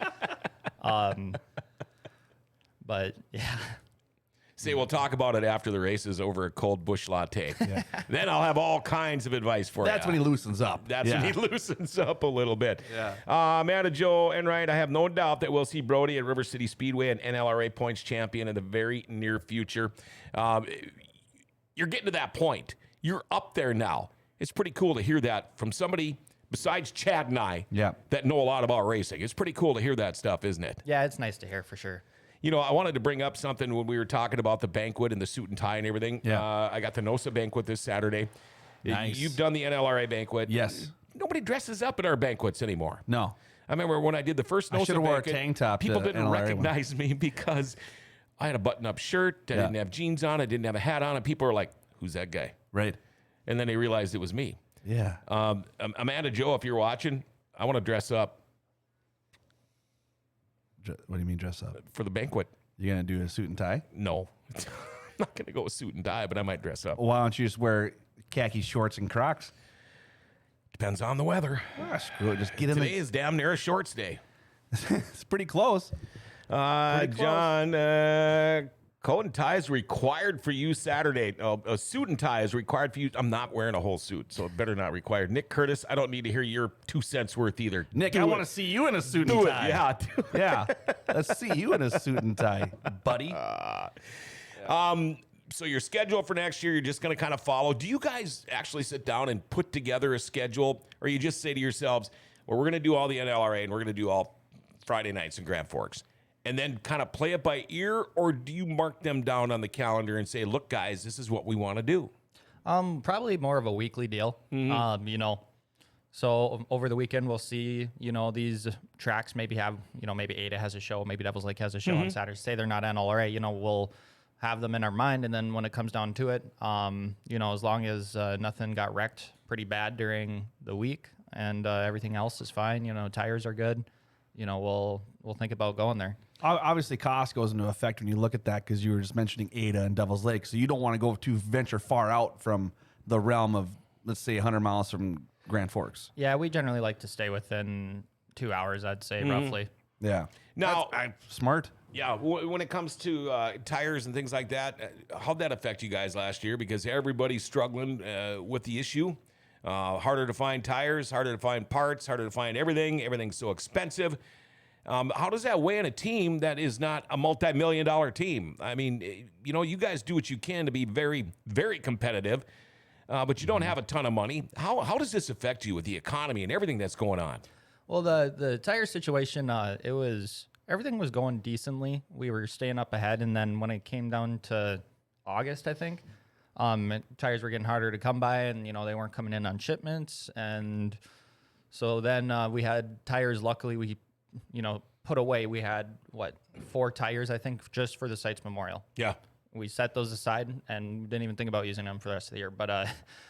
[SPEAKER 4] But yeah.
[SPEAKER 1] Say, we'll talk about it after the race is over a cold bush latte. Then I'll have all kinds of advice for you.
[SPEAKER 2] That's when he loosens up.
[SPEAKER 1] That's when he loosens up a little bit.
[SPEAKER 2] Yeah.
[SPEAKER 1] Amanda, Joe, Enright, I have no doubt that we'll see Brody at River City Speedway and NLRA points champion in the very near future. You're getting to that point. You're up there now. It's pretty cool to hear that from somebody besides Chad and I,
[SPEAKER 2] Yeah.
[SPEAKER 1] that know a lot about racing. It's pretty cool to hear that stuff, isn't it?
[SPEAKER 4] Yeah, it's nice to hear for sure.
[SPEAKER 1] You know, I wanted to bring up something when we were talking about the banquet and the suit and tie and everything.
[SPEAKER 2] Yeah.
[SPEAKER 1] I got the NOSA banquet this Saturday.
[SPEAKER 2] Nice.
[SPEAKER 1] You've done the NLRA banquet.
[SPEAKER 2] Yes.
[SPEAKER 1] Nobody dresses up at our banquets anymore.
[SPEAKER 2] No.
[SPEAKER 1] I remember when I did the first
[SPEAKER 2] I
[SPEAKER 1] NOSA
[SPEAKER 2] should've wore a
[SPEAKER 1] banquet,
[SPEAKER 2] tank top to
[SPEAKER 1] people didn't
[SPEAKER 2] NLRA one.
[SPEAKER 1] recognize me because I had a button-up shirt. I didn't have jeans on. I didn't have a hat on. And people were like, who's that guy?
[SPEAKER 2] Right.
[SPEAKER 1] And then they realized it was me.
[SPEAKER 2] Yeah.
[SPEAKER 1] Amanda Joe, if you're watching, I want to dress up
[SPEAKER 2] What do you mean dress up?
[SPEAKER 1] for the banquet.
[SPEAKER 2] You gonna do a suit and tie?
[SPEAKER 1] No. I'm not going to go with suit and tie, but I might dress up.
[SPEAKER 2] Why don't you just wear khaki shorts and Crocs?
[SPEAKER 1] Depends on the weather.
[SPEAKER 2] Screw it. Just get in
[SPEAKER 1] Today is damn near a shorts day.
[SPEAKER 2] It's pretty close. Pretty close.
[SPEAKER 1] John, coat and tie is required for you Saturday. Oh, a suit and tie is required for you. I'm not wearing a whole suit, so it better not required. Nick Curtis, I don't need to hear your 2 cents worth either.
[SPEAKER 2] Nick,
[SPEAKER 1] Do
[SPEAKER 2] I
[SPEAKER 1] it.
[SPEAKER 2] want to see you in a suit
[SPEAKER 1] Do
[SPEAKER 2] and
[SPEAKER 1] it.
[SPEAKER 2] tie.
[SPEAKER 1] Yeah. Do it.
[SPEAKER 2] Yeah. Let's see you in a suit and tie, buddy.
[SPEAKER 1] So your schedule for next year, you're just going to kind of follow. Do you guys actually sit down and put together a schedule, or you just say to yourselves, well, we're going to do all the NLRA and we're going to do all Friday nights in Grand Forks, and then kind of play it by ear, or do you mark them down on the calendar and say, look, guys, this is what we want to do?
[SPEAKER 4] Probably more of a weekly deal. You know, so over the weekend we'll see, you know, these tracks maybe have, you know, maybe Ada has a show, maybe Devils Lake has a show on Saturday. Say they're not NLRA, you know, we'll have them in our mind, and then when it comes down to it, you know, as long as nothing got wrecked pretty bad during the week and everything else is fine, you know, tires are good, you know, we'll think about going there.
[SPEAKER 2] Obviously, cost goes into effect when you look at that because you were just mentioning Ada and Devil's Lake. So you don't want to go to venture far out from the realm of, let's say, 100 miles from Grand Forks.
[SPEAKER 4] Yeah, we generally like to stay within 2 hours, I'd say, roughly.
[SPEAKER 2] Yeah.
[SPEAKER 1] Now,
[SPEAKER 2] Smart.
[SPEAKER 1] yeah, when it comes to tires and things like that, how'd that affect you guys last year? Because everybody's struggling with the issue. Harder to find tires, harder to find parts, harder to find everything. Everything's so expensive. How does that weigh on a team that is not a multi-million-dollar team? I mean, you know, you guys do what you can to be very, very competitive, but you don't have a ton of money. How does this affect you with the economy and everything that's going on?
[SPEAKER 4] Well, the tire situation, everything was going decently. We were staying up ahead, and then when it came down to August, I think, tires were getting harder to come by, and you know they weren't coming in on shipments, and so then we had tires. Luckily, we, you know, put away. We had 4 tires, I think, just for the Sites Memorial.
[SPEAKER 1] Yeah.
[SPEAKER 4] We set those aside and didn't even think about using them for the rest of the year. But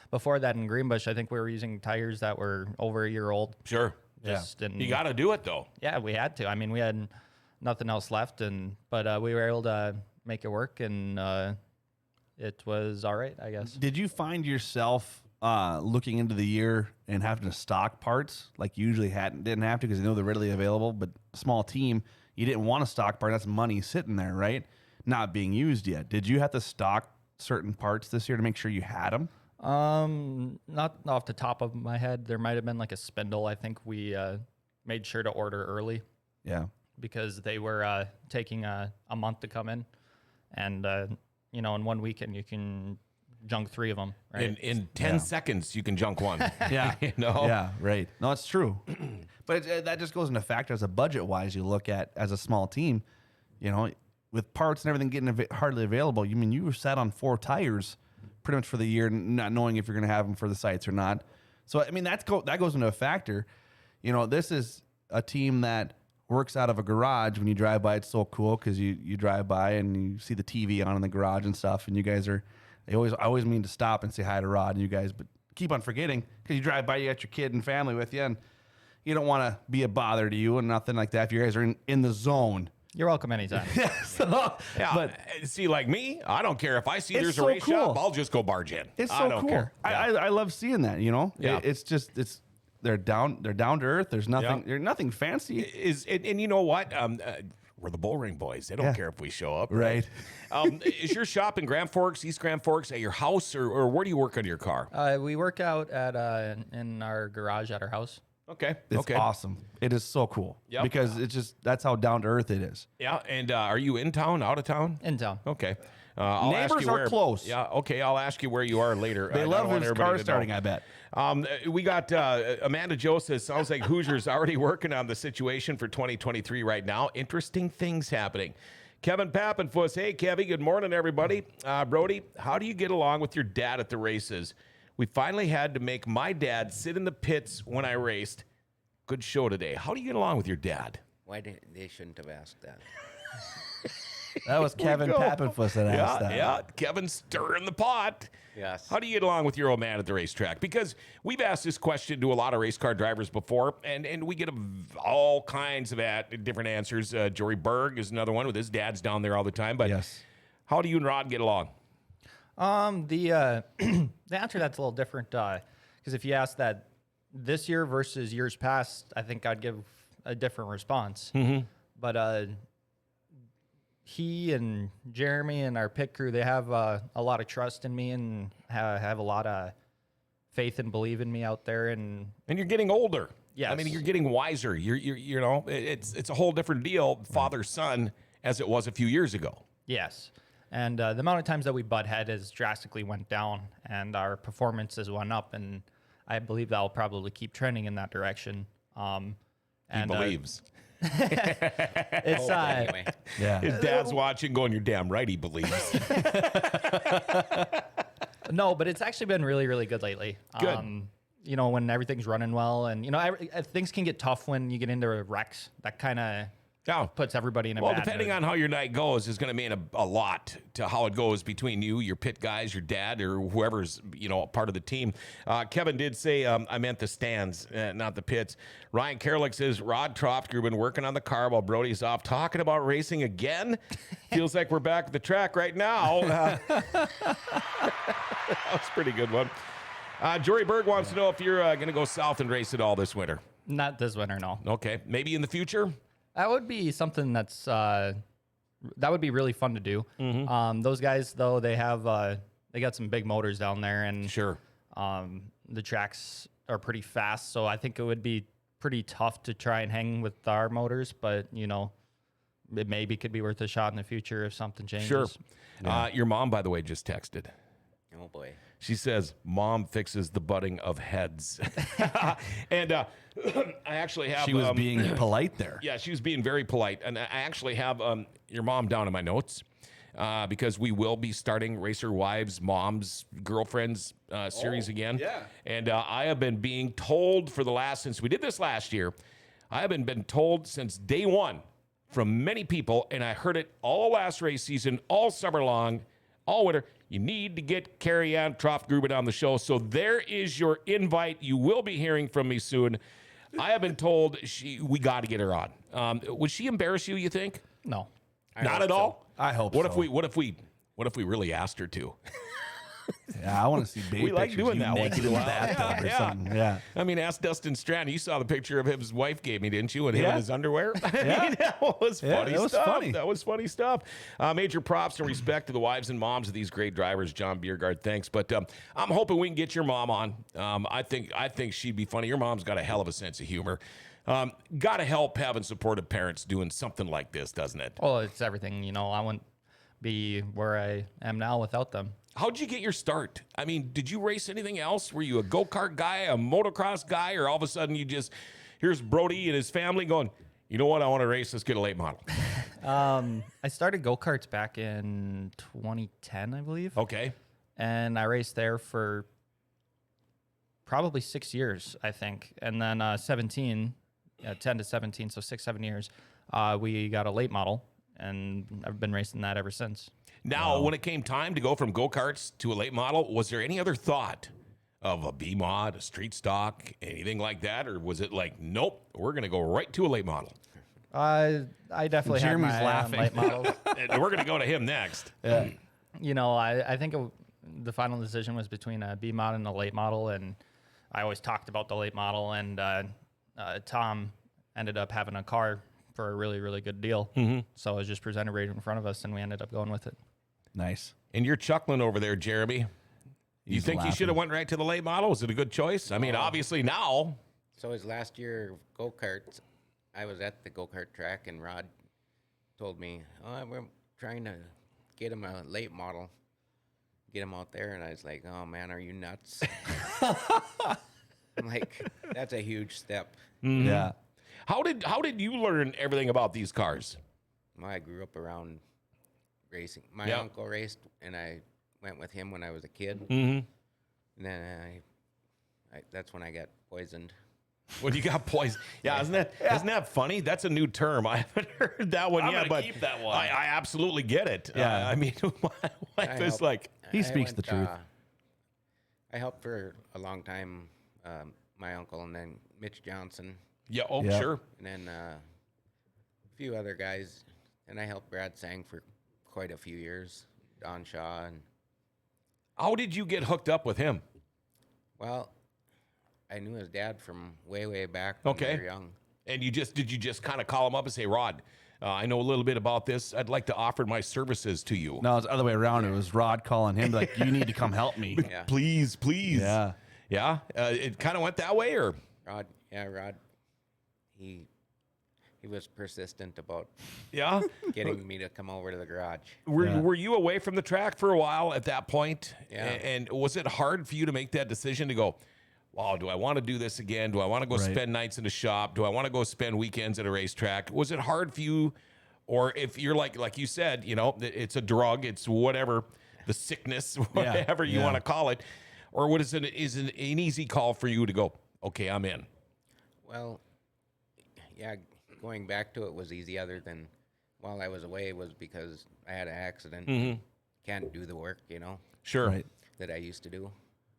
[SPEAKER 4] before that, in Greenbush, I think we were using tires that were over a year old.
[SPEAKER 1] Sure.
[SPEAKER 4] Just didn't.
[SPEAKER 1] You got to do it, though.
[SPEAKER 4] Yeah, we had to. I mean, we had nothing else left, but we were able to make it work, and it was all right, I guess.
[SPEAKER 2] Did you find yourself looking into the year and having to stock parts like you usually didn't have to because you know they're readily available, but small team, you didn't want to stock part. That's money sitting there, right? Not being used yet. Did you have to stock certain parts this year to make sure you had them?
[SPEAKER 4] Not off the top of my head. There might have been like a spindle. I think we made sure to order early.
[SPEAKER 2] Yeah.
[SPEAKER 4] Because they were taking a month to come in, and you know, in one weekend you can junk 3 of them. Right?
[SPEAKER 1] In 10 seconds, you can junk one.
[SPEAKER 2] Yeah.
[SPEAKER 1] You know?
[SPEAKER 2] Yeah, right. No, it's true. But that just goes into factor as a budget-wise you look at as a small team, you know, with parts and everything getting hardly available. You mean you were set on 4 tires pretty much for the year, not knowing if you're going to have them for the sites or not. So, I mean, that goes into a factor. You know, this is a team that works out of a garage. When you drive by, it's so cool because you drive by and you see the TV on in the garage and stuff, and you guys are... I always mean to stop and say hi to Rod and you guys, but keep on forgetting because you drive by, you got your kid and family with you, and you don't want to be a bother to you and nothing like that. If you guys are in the zone,
[SPEAKER 4] You're welcome anytime.
[SPEAKER 1] Yeah,
[SPEAKER 2] but
[SPEAKER 1] see, like me, I don't care if I see there's
[SPEAKER 2] so
[SPEAKER 1] a race shop,
[SPEAKER 2] cool.
[SPEAKER 1] I'll just go barge in.
[SPEAKER 2] it's so
[SPEAKER 1] I don't
[SPEAKER 2] cool.
[SPEAKER 1] care. Yeah.
[SPEAKER 2] I love seeing that. You know,
[SPEAKER 1] Yeah.
[SPEAKER 2] they're down to earth. There's nothing.
[SPEAKER 1] Yeah.
[SPEAKER 2] There's nothing fancy.
[SPEAKER 1] And you know what? We're the Bullring boys. They don't
[SPEAKER 2] Yeah.
[SPEAKER 1] care if we show up.
[SPEAKER 2] Right.
[SPEAKER 1] Is your shop in Grand Forks, East Grand Forks, at your house, or where do you work on your car?
[SPEAKER 4] We work out at in our garage at our house.
[SPEAKER 1] Okay.
[SPEAKER 2] It's
[SPEAKER 1] okay.
[SPEAKER 2] awesome. It is so cool.
[SPEAKER 1] Yep.
[SPEAKER 2] Because it's just that's how down to earth it is.
[SPEAKER 1] Yeah. And are you in town, out of town?
[SPEAKER 4] In town.
[SPEAKER 1] Okay. I'll ask
[SPEAKER 2] Neighbors
[SPEAKER 1] you
[SPEAKER 2] are
[SPEAKER 1] where.
[SPEAKER 2] close.
[SPEAKER 1] Yeah, okay. I'll ask you where you are later.
[SPEAKER 2] They
[SPEAKER 1] I
[SPEAKER 2] love
[SPEAKER 1] don't want
[SPEAKER 2] his
[SPEAKER 1] everybody
[SPEAKER 2] car
[SPEAKER 1] to
[SPEAKER 2] starting,
[SPEAKER 1] know.
[SPEAKER 2] I bet.
[SPEAKER 1] We got Amanda Joe says, sounds like Hoosiers already working on the situation for 2023 right now. Interesting things happening. Kevin Pappenfuss, hey, Kevy, good morning, everybody. Brody, how do you get along with your dad at the races? We finally had to make my dad sit in the pits when I raced. Good show today. How do you get along with your dad?
[SPEAKER 3] Why they shouldn't have asked that?
[SPEAKER 2] That was Kevin Pappenfuss that asked that.
[SPEAKER 1] Yeah, Kevin stirring the pot.
[SPEAKER 3] Yes.
[SPEAKER 1] How do you get along with your old man at the racetrack? Because we've asked this question to a lot of race car drivers before, and we get all kinds of different answers. Jory Berg is another one with his dad's down there all the time. But
[SPEAKER 2] Yes.
[SPEAKER 1] how do you and Rod get along?
[SPEAKER 4] The answer to that's a little different because if you ask that this year versus years past, I think I'd give a different response. But he and Jeremy and our pit crew, they have a lot of trust in me and have a lot of faith and believe in me out there. And
[SPEAKER 1] you're getting older.
[SPEAKER 4] Yes.
[SPEAKER 1] I mean, you're getting wiser. You know, it's a whole different deal, father son, as it was a few years ago.
[SPEAKER 4] yes. And the amount of times that we butt head has drastically went down and our performances went up. And I believe that'll probably keep trending in that direction.
[SPEAKER 1] He believes.
[SPEAKER 4] It's
[SPEAKER 3] Anyway,
[SPEAKER 2] Yeah.
[SPEAKER 1] His dad's watching, going, "You're damn right." He believes.
[SPEAKER 4] no, but it's actually been really, really good lately.
[SPEAKER 1] Good.
[SPEAKER 4] You know, when everything's running well, and you know, things can get tough when you get into wrecks. That kind of
[SPEAKER 1] Now,
[SPEAKER 4] puts everybody in a
[SPEAKER 1] well,
[SPEAKER 4] bad
[SPEAKER 1] depending
[SPEAKER 4] mood.
[SPEAKER 1] on how your night goes, is going to mean a lot to how it goes between you, your pit guys, your dad, or whoever's part of the team. Kevin did say I meant the stands, not the pits. Ryan Kerlick says Rod Troftgruben working on the car while Brody's off talking about racing again. Feels like we're back at the track right now. That was a pretty good one. Jory Berg wants to know if you're going to go south and race it all this winter.
[SPEAKER 4] Not this winter, no.
[SPEAKER 1] Okay, maybe in the future.
[SPEAKER 4] That would be something that would be really fun to do. Those guys, though, they got some big motors down there, and
[SPEAKER 1] Sure.
[SPEAKER 4] the tracks are pretty fast. So I think it would be pretty tough to try and hang with our motors, but it maybe could be worth a shot in the future if something changes.
[SPEAKER 1] Sure. Your mom, by the way, just texted.
[SPEAKER 3] oh boy.
[SPEAKER 1] She says, "Mom fixes the butting of heads." And I actually have...
[SPEAKER 2] She was being polite there.
[SPEAKER 1] Yeah, she was being very polite. And I actually have your mom down in my notes because we will be starting Racer Wives, Moms, Girlfriends series again.
[SPEAKER 2] yeah.
[SPEAKER 1] And I have been being told since we did this last year, I have been told since day one from many people, and I heard it all last race season, all summer long, all winter, you need to get Carrie Ann Troftgruben on the show. So there is your invite. You will be hearing from me soon. I have been told we got to get her on. Would she embarrass you, you think?
[SPEAKER 4] No.
[SPEAKER 1] Not at all?
[SPEAKER 2] I hope
[SPEAKER 1] What
[SPEAKER 2] so.
[SPEAKER 1] if we really asked her to?
[SPEAKER 2] Yeah, I want to see baby
[SPEAKER 1] We like
[SPEAKER 2] pictures.
[SPEAKER 1] doing
[SPEAKER 2] You
[SPEAKER 1] that once
[SPEAKER 2] naked
[SPEAKER 1] in a
[SPEAKER 2] in the
[SPEAKER 1] while.
[SPEAKER 2] bathtub or
[SPEAKER 1] Yeah,
[SPEAKER 2] something. Yeah.
[SPEAKER 1] I mean, ask Dustin Strand. You saw the picture of his wife gave me, didn't you? And him in
[SPEAKER 2] Yeah.
[SPEAKER 1] his underwear. I mean, that was funny
[SPEAKER 2] that was
[SPEAKER 1] stuff.
[SPEAKER 2] funny.
[SPEAKER 1] That was funny stuff. Major props and respect to the wives and moms of these great drivers. John Biergard, thanks. But I'm hoping we can get your mom on. I think she'd be funny. Your mom's got a hell of a sense of humor. Got to help having supportive parents doing something like this, doesn't it?
[SPEAKER 4] Well, it's everything. I wouldn't be where I am now without them.
[SPEAKER 1] How'd you get your start? I mean, did you race anything else? Were you a go-kart guy, a motocross guy, or all of a sudden here's Brody and his family going, you know what, I want to race, let's get a late model.
[SPEAKER 4] I started go-karts back in 2010, I believe.
[SPEAKER 1] Okay.
[SPEAKER 4] And I raced there for probably 6 years, I think. And then 10 to 17, so 6-7 years, we got a late model, and I've been racing that ever since.
[SPEAKER 1] Now, when it came time to go from go-karts to a late model, was there any other thought of a B-mod, a street stock, anything like that? Or was it like, nope, we're going to go right to a late model?
[SPEAKER 4] I definitely
[SPEAKER 2] Jeremy's
[SPEAKER 4] had my
[SPEAKER 2] laughing.
[SPEAKER 4] late models.
[SPEAKER 1] And we're going to go to him next.
[SPEAKER 2] Yeah.
[SPEAKER 4] I think the final decision was between a B mod and a late model, and I always talked about the late model, and Tom ended up having a car for a really, really good deal. So it was just presented right in front of us, and we ended up going with it.
[SPEAKER 2] Nice.
[SPEAKER 1] And you're chuckling over there, Jeremy. You
[SPEAKER 2] He's
[SPEAKER 1] think you should have went right to the late model? Was it a good choice? I mean, obviously now.
[SPEAKER 3] So his last year of go-karts, I was at the go-kart track, and Rod told me, we're trying to get him a late model, get him out there, and I was like, oh man, are you nuts? I'm like, that's a huge step.
[SPEAKER 2] Yeah.
[SPEAKER 1] How did you learn everything about these cars?
[SPEAKER 3] Well, I grew up around racing. My
[SPEAKER 1] Yeah.
[SPEAKER 3] uncle raced, and I went with him when I was a kid.
[SPEAKER 1] Mm-hmm.
[SPEAKER 3] And then that's when I got poisoned.
[SPEAKER 1] When you got poison, yeah, isn't that funny? That's a new term. I haven't heard that one
[SPEAKER 2] I'm
[SPEAKER 1] yet,
[SPEAKER 2] gonna
[SPEAKER 1] but
[SPEAKER 2] keep that one.
[SPEAKER 1] I absolutely get it.
[SPEAKER 2] Yeah.
[SPEAKER 1] I mean, my wife is
[SPEAKER 3] helped-
[SPEAKER 1] like,
[SPEAKER 2] He
[SPEAKER 3] I
[SPEAKER 2] speaks the truth.
[SPEAKER 3] I helped for a long time, my uncle, and then Mitch Johnson,
[SPEAKER 1] yeah, oh
[SPEAKER 2] Yeah.
[SPEAKER 1] sure,
[SPEAKER 3] and then a few other guys. And I helped Brad Sang for quite a few years, Don Shaw. And
[SPEAKER 1] how did you get hooked up with him?
[SPEAKER 3] well, I knew his dad from way back when
[SPEAKER 1] Okay.
[SPEAKER 3] we were young.
[SPEAKER 1] And did you just kind of call him up and say, Rod, I know a little bit about this. I'd like to offer my services to you.
[SPEAKER 2] No, it's the other way around. It was Rod calling him like, you need to come help me.
[SPEAKER 3] Yeah.
[SPEAKER 1] Please.
[SPEAKER 2] Yeah.
[SPEAKER 1] Yeah. It kind of went that way, or
[SPEAKER 3] Rod, he was persistent about
[SPEAKER 1] yeah.
[SPEAKER 3] getting me to come over to the garage.
[SPEAKER 1] Were you away from the track for a while at that point?
[SPEAKER 3] Yeah.
[SPEAKER 1] And was it hard for you to make that decision to go, wow, do I want to do this again? Do I want to go
[SPEAKER 2] Right.
[SPEAKER 1] spend nights in a shop? Do I want to go spend weekends at a racetrack? Was it hard for you? Or if you're like you said, it's a drug, it's whatever, the sickness, whatever you
[SPEAKER 2] Yeah.
[SPEAKER 1] want to call it. Or what is it an easy call for you to go, okay, I'm in?
[SPEAKER 3] Well, yeah, going back to it was easy. Other than while I was away was because I had an accident.
[SPEAKER 1] Mm-hmm.
[SPEAKER 3] Can't do the work,
[SPEAKER 1] Sure.
[SPEAKER 2] Right.
[SPEAKER 3] that I used to do,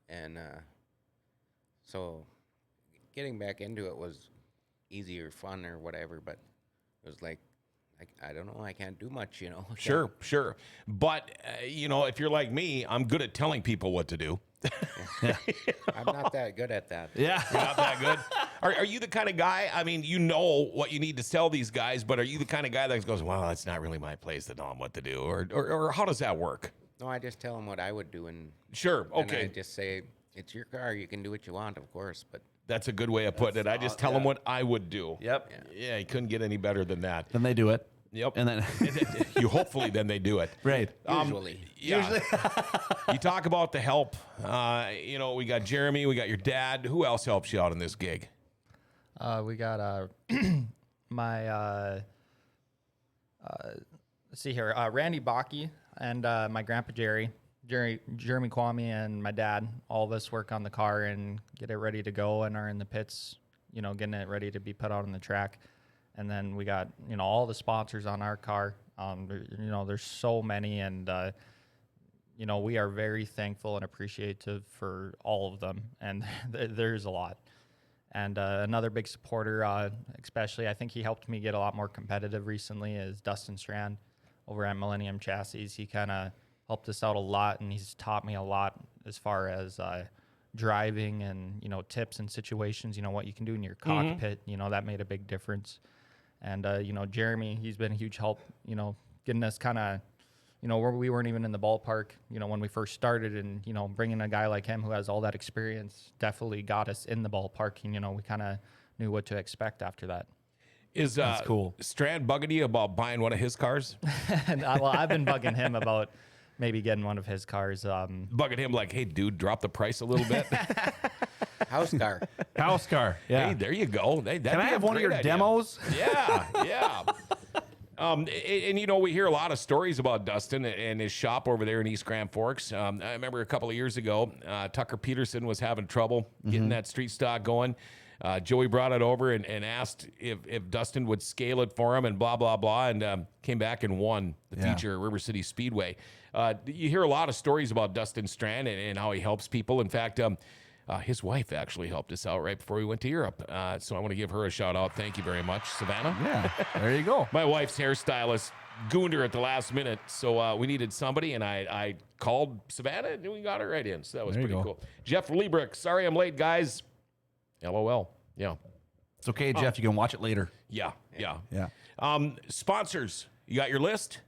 [SPEAKER 3] and so getting back into it was easy or fun or whatever. But it was like, I don't know, I can't do much,
[SPEAKER 1] Sure. But, if you're like me, I'm good at telling people what to do.
[SPEAKER 3] I'm not that good at that.
[SPEAKER 2] Yeah.
[SPEAKER 1] You're not that good. Are you the kind of guy, I mean, you know what you need to tell these guys, but are you the kind of guy that goes, well, that's not really my place to tell them what to do? Or how does that work?
[SPEAKER 3] No, I just tell them what I would do, and
[SPEAKER 1] Sure.
[SPEAKER 3] and
[SPEAKER 1] Okay.
[SPEAKER 3] I just say it's your car. You can do what you want, of course, but
[SPEAKER 1] That's a good way of putting it. I just tell them what I would do.
[SPEAKER 2] Yep.
[SPEAKER 1] Yeah, you couldn't get any better than that.
[SPEAKER 2] Then they do it.
[SPEAKER 1] Yep.
[SPEAKER 2] And then,
[SPEAKER 1] you hopefully then they do it.
[SPEAKER 2] right.
[SPEAKER 3] usually.
[SPEAKER 1] Yeah. You talk about the help. We got Jeremy, we got your dad. Who else helps you out in this gig?
[SPEAKER 4] We got my let's see here, Randy Bakke and my grandpa Jeremy Kwame, and my dad. All of us work on the car and get it ready to go, and are in the pits, getting it ready to be put out on the track. And then we got all the sponsors on our car. There's so many, and we are very thankful and appreciative for all of them, and there's a lot. And another big supporter, especially, I think he helped me get a lot more competitive recently, is Dustin Strand over at Millennium Chassis. He kind of helped us out a lot, and he's taught me a lot as far as driving and, tips and situations, what you can do in your cockpit. That made a big difference. And, Jeremy, he's been a huge help, getting us kind of, we weren't even in the ballpark, when we first started, and, bringing a guy like him who has all that experience definitely got us in the ballpark. And, we kind of knew what to expect after that.
[SPEAKER 1] Is
[SPEAKER 2] That's cool.
[SPEAKER 1] Strand bugging you about buying one of his cars?
[SPEAKER 4] And I've been bugging him about maybe getting one of his cars.
[SPEAKER 1] Bugging him like, hey, dude, drop the price a little bit.
[SPEAKER 3] House car.
[SPEAKER 2] House car. Yeah.
[SPEAKER 1] Hey, there you go. Can
[SPEAKER 2] Can I have one of your demos?
[SPEAKER 1] Yeah. And we hear a lot of stories about Dustin and his shop over there in East Grand Forks. I remember a couple of years ago, Tucker Peterson was having trouble getting that street stock going. Joey brought it over and asked if Dustin would scale it for him and blah, blah, blah, and came back and won the feature at River City Speedway. You hear a lot of stories about Dustin Strand and how he helps people. In fact, his wife actually helped us out right before we went to Europe. So I want to give her a shout out. Thank you very much, Savannah.
[SPEAKER 2] Yeah. There you go.
[SPEAKER 1] My wife's hairstylist gooned her at the last minute, so we needed somebody, and I called Savannah, and we got her right in. So that was
[SPEAKER 2] There you
[SPEAKER 1] pretty
[SPEAKER 2] go.
[SPEAKER 1] cool. Jeff Liebrick, sorry I'm late, guys. LOL. Yeah.
[SPEAKER 2] It's okay, Jeff. You can watch it later.
[SPEAKER 1] Yeah.
[SPEAKER 2] Yeah.
[SPEAKER 1] Sponsors, you got your list?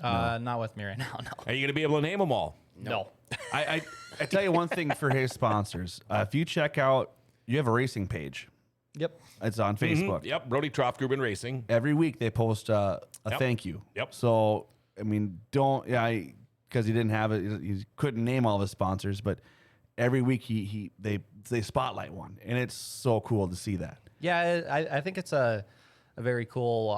[SPEAKER 4] Not with me right now, no.
[SPEAKER 1] Are you going to be able to name them all?
[SPEAKER 4] No.
[SPEAKER 2] I tell you one thing for his sponsors. If you check out, you have a racing page.
[SPEAKER 4] Yep.
[SPEAKER 2] It's on Facebook.
[SPEAKER 1] Yep, Brody Troftgruben Racing.
[SPEAKER 2] Every week they post a thank you.
[SPEAKER 1] Yep.
[SPEAKER 2] So I mean, don't, yeah, because he didn't have it, he couldn't name all of his sponsors, but every week they spotlight one, and it's so cool to see that.
[SPEAKER 4] Yeah, I think it's a very cool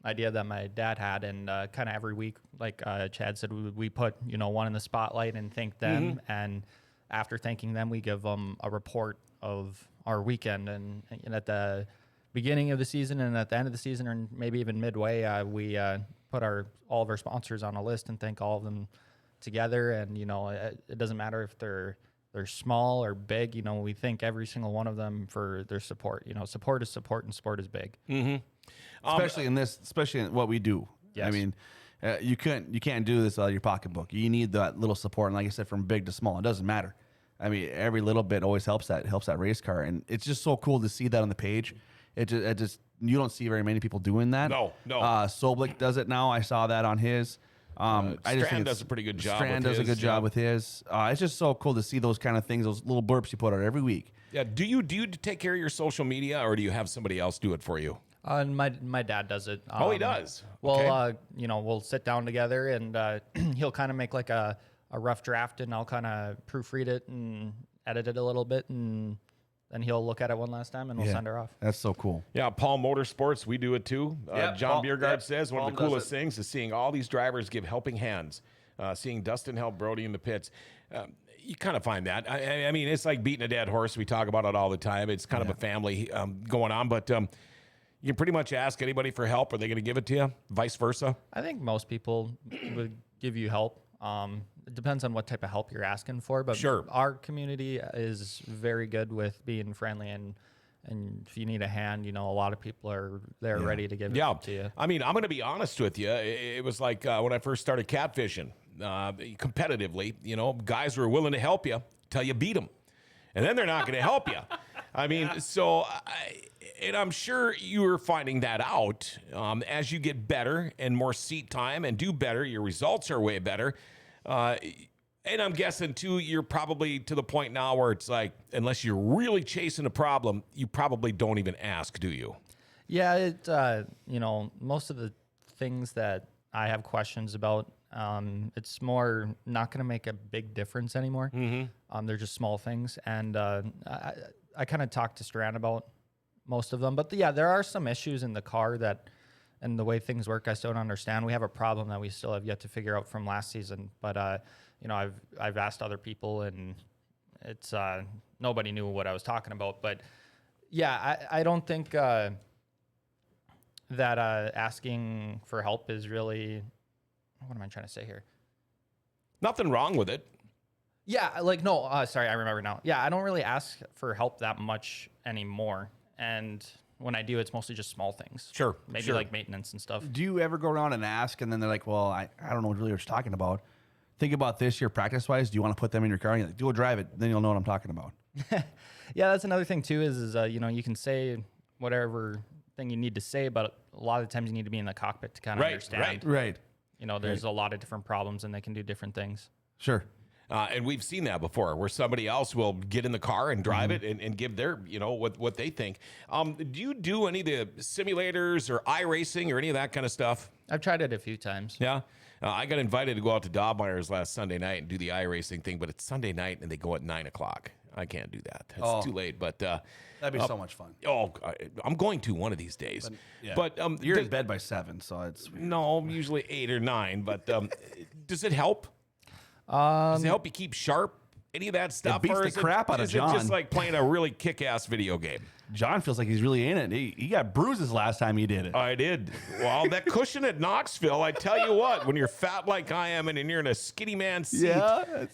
[SPEAKER 4] idea that my dad had, and kind of every week, like Chad said, we put one in the spotlight and thank them, and after thanking them, we give them a report of our weekend, and at the beginning of the season and at the end of the season, or maybe even midway, we put all of our sponsors on a list and thank all of them together, and it doesn't matter if they're small or big, we thank every single one of them for their support. Support is support, and sport is big.
[SPEAKER 2] Especially in what we do.
[SPEAKER 4] Yes.
[SPEAKER 2] I mean, you can't do this out of your pocketbook. You need that little support, and like I said, from big to small, it doesn't matter. I mean, every little bit always helps that race car, and it's just so cool to see that on the page. It just you don't see very many people doing that.
[SPEAKER 1] No.
[SPEAKER 2] Soblik does it now. I saw that on his. I just
[SPEAKER 1] Strand
[SPEAKER 2] think
[SPEAKER 1] does a pretty good job.
[SPEAKER 2] Strand does a good job with his. It's just so cool to see those kind of things, those little blurbs you put out every week.
[SPEAKER 1] Yeah. Do you take care of your social media, or do you have somebody else do it for you?
[SPEAKER 4] And my dad does it.
[SPEAKER 1] He does.
[SPEAKER 4] Well,
[SPEAKER 1] Okay.
[SPEAKER 4] We'll sit down together, and he'll kind of make like a rough draft, and I'll kind of proofread it and edit it a little bit, and then he'll look at it one last time, and we'll send her off.
[SPEAKER 2] That's so cool.
[SPEAKER 1] Yeah, Paul Motorsports, we do it too.
[SPEAKER 2] Yep,
[SPEAKER 1] John
[SPEAKER 2] Paul-
[SPEAKER 1] Biergard
[SPEAKER 2] yep,
[SPEAKER 1] says one
[SPEAKER 2] Paul
[SPEAKER 1] of the
[SPEAKER 2] does
[SPEAKER 1] coolest
[SPEAKER 2] it.
[SPEAKER 1] things is seeing all these drivers give helping hands. Seeing Dustin help Brody in the pits. You kind of find that. I mean, it's like beating a dead horse. We talk about it all the time. It's kind of a family going on, but you can pretty much ask anybody for help. Are they going to give it to you? Vice versa?
[SPEAKER 4] I think most people would give you help. It depends on what type of help you're asking for, but
[SPEAKER 1] Sure.
[SPEAKER 4] our community is very good with being friendly, and if you need a hand, a lot of people are there ready to give it to you.
[SPEAKER 1] I mean, I'm going to be honest with you. It was like when I first started catfishing competitively, guys were willing to help you till you beat them. And then they're not going to help you. I mean, and I'm sure you're finding that out as you get better and more seat time and do better. Your results are way better. And I'm guessing, too, you're probably to the point now where it's like, unless you're really chasing a problem, you probably don't even ask, do you?
[SPEAKER 4] Yeah, most of the things that I have questions about, it's more not going to make a big difference anymore. They're just small things. And I kind of talked to Strand about most of them. But, there are some issues in the car and the way things work, I still don't understand. We have a problem that we still have yet to figure out from last season. But, I've asked other people, and it's nobody knew what I was talking about. But, I don't think that asking for help is really, what am I trying to say here?
[SPEAKER 1] Nothing wrong with it.
[SPEAKER 4] Yeah, sorry, I remember now. Yeah, I don't really ask for help that much anymore. And when I do, it's mostly just small things.
[SPEAKER 1] Sure.
[SPEAKER 4] Maybe like maintenance and stuff.
[SPEAKER 2] Do you ever go around and ask, and then they're like, well, I don't know really what you're talking about. Think about this year practice-wise. Do you want to put them in your car? And you're like, go drive it. Then you'll know what I'm talking about.
[SPEAKER 4] Yeah, that's another thing, too, is you can say whatever thing you need to say, but a lot of the times you need to be in the cockpit to kind of understand.
[SPEAKER 2] Right.
[SPEAKER 4] There's a lot of different problems, and they can do different things.
[SPEAKER 2] Sure.
[SPEAKER 1] And we've seen that before, where somebody else will get in the car and drive it and give their, what they think. Do you do any of the simulators or iRacing or any of that kind of stuff?
[SPEAKER 4] I've tried it a few times.
[SPEAKER 1] Yeah. I got invited to go out to Dobmeyer's last Sunday night and do the iRacing thing, but it's Sunday night and they go at 9 o'clock. I can't do that. It's too late. But
[SPEAKER 2] That'd be so much fun.
[SPEAKER 1] I'm going to one of these days. But
[SPEAKER 2] You're in bed by 7, so it's weird.
[SPEAKER 1] No, usually 8 or 9. But does it help? Does it help you keep sharp? Any of that stuff?
[SPEAKER 2] beats
[SPEAKER 1] or
[SPEAKER 2] the
[SPEAKER 1] is
[SPEAKER 2] crap out of
[SPEAKER 1] is it just
[SPEAKER 2] John.
[SPEAKER 1] like playing a really kick-ass video game?
[SPEAKER 2] John feels like he's really in it. He got bruises last time he did it.
[SPEAKER 1] I did. Well, that cushion at Knoxville, I tell you what, when you're fat like I am and you're in a skinny man seat,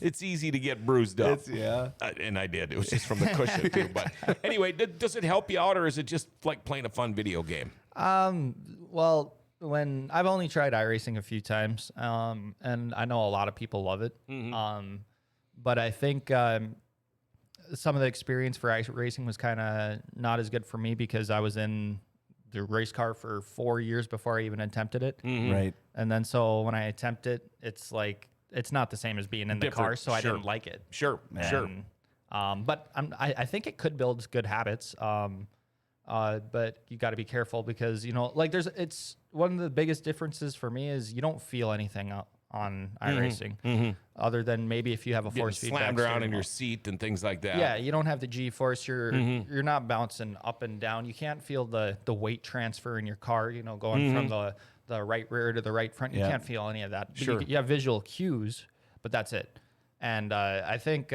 [SPEAKER 1] it's easy to get bruised up. And I did. It was just from the cushion, too. But anyway, does it help you out, or is it just like playing a fun video game?
[SPEAKER 4] Well, when I've only tried iRacing a few times, and I know a lot of people love it. But I think some of the experience for iRacing was kind of not as good for me because I was in the race car for 4 years before I even attempted it.
[SPEAKER 2] Right.
[SPEAKER 4] And then so when I attempt it, it's like it's not the same as being in the car,
[SPEAKER 1] Different,
[SPEAKER 4] so I
[SPEAKER 1] sure.
[SPEAKER 4] didn't like it.
[SPEAKER 1] Sure.
[SPEAKER 4] But I think it could build good habits. But you got to be careful because, like it's one of the biggest differences for me is you don't feel anything on iRacing other than maybe if you have a force feedback
[SPEAKER 1] slammed around
[SPEAKER 4] steering
[SPEAKER 1] in your
[SPEAKER 4] wheel.
[SPEAKER 1] seat and things like that.
[SPEAKER 4] Yeah, you don't have the G-force. You're not bouncing up and down. You can't feel the weight transfer in your car, going from the right rear to the right front. You can't feel any of that. But
[SPEAKER 1] Sure.
[SPEAKER 4] you have visual cues, but that's it. And I think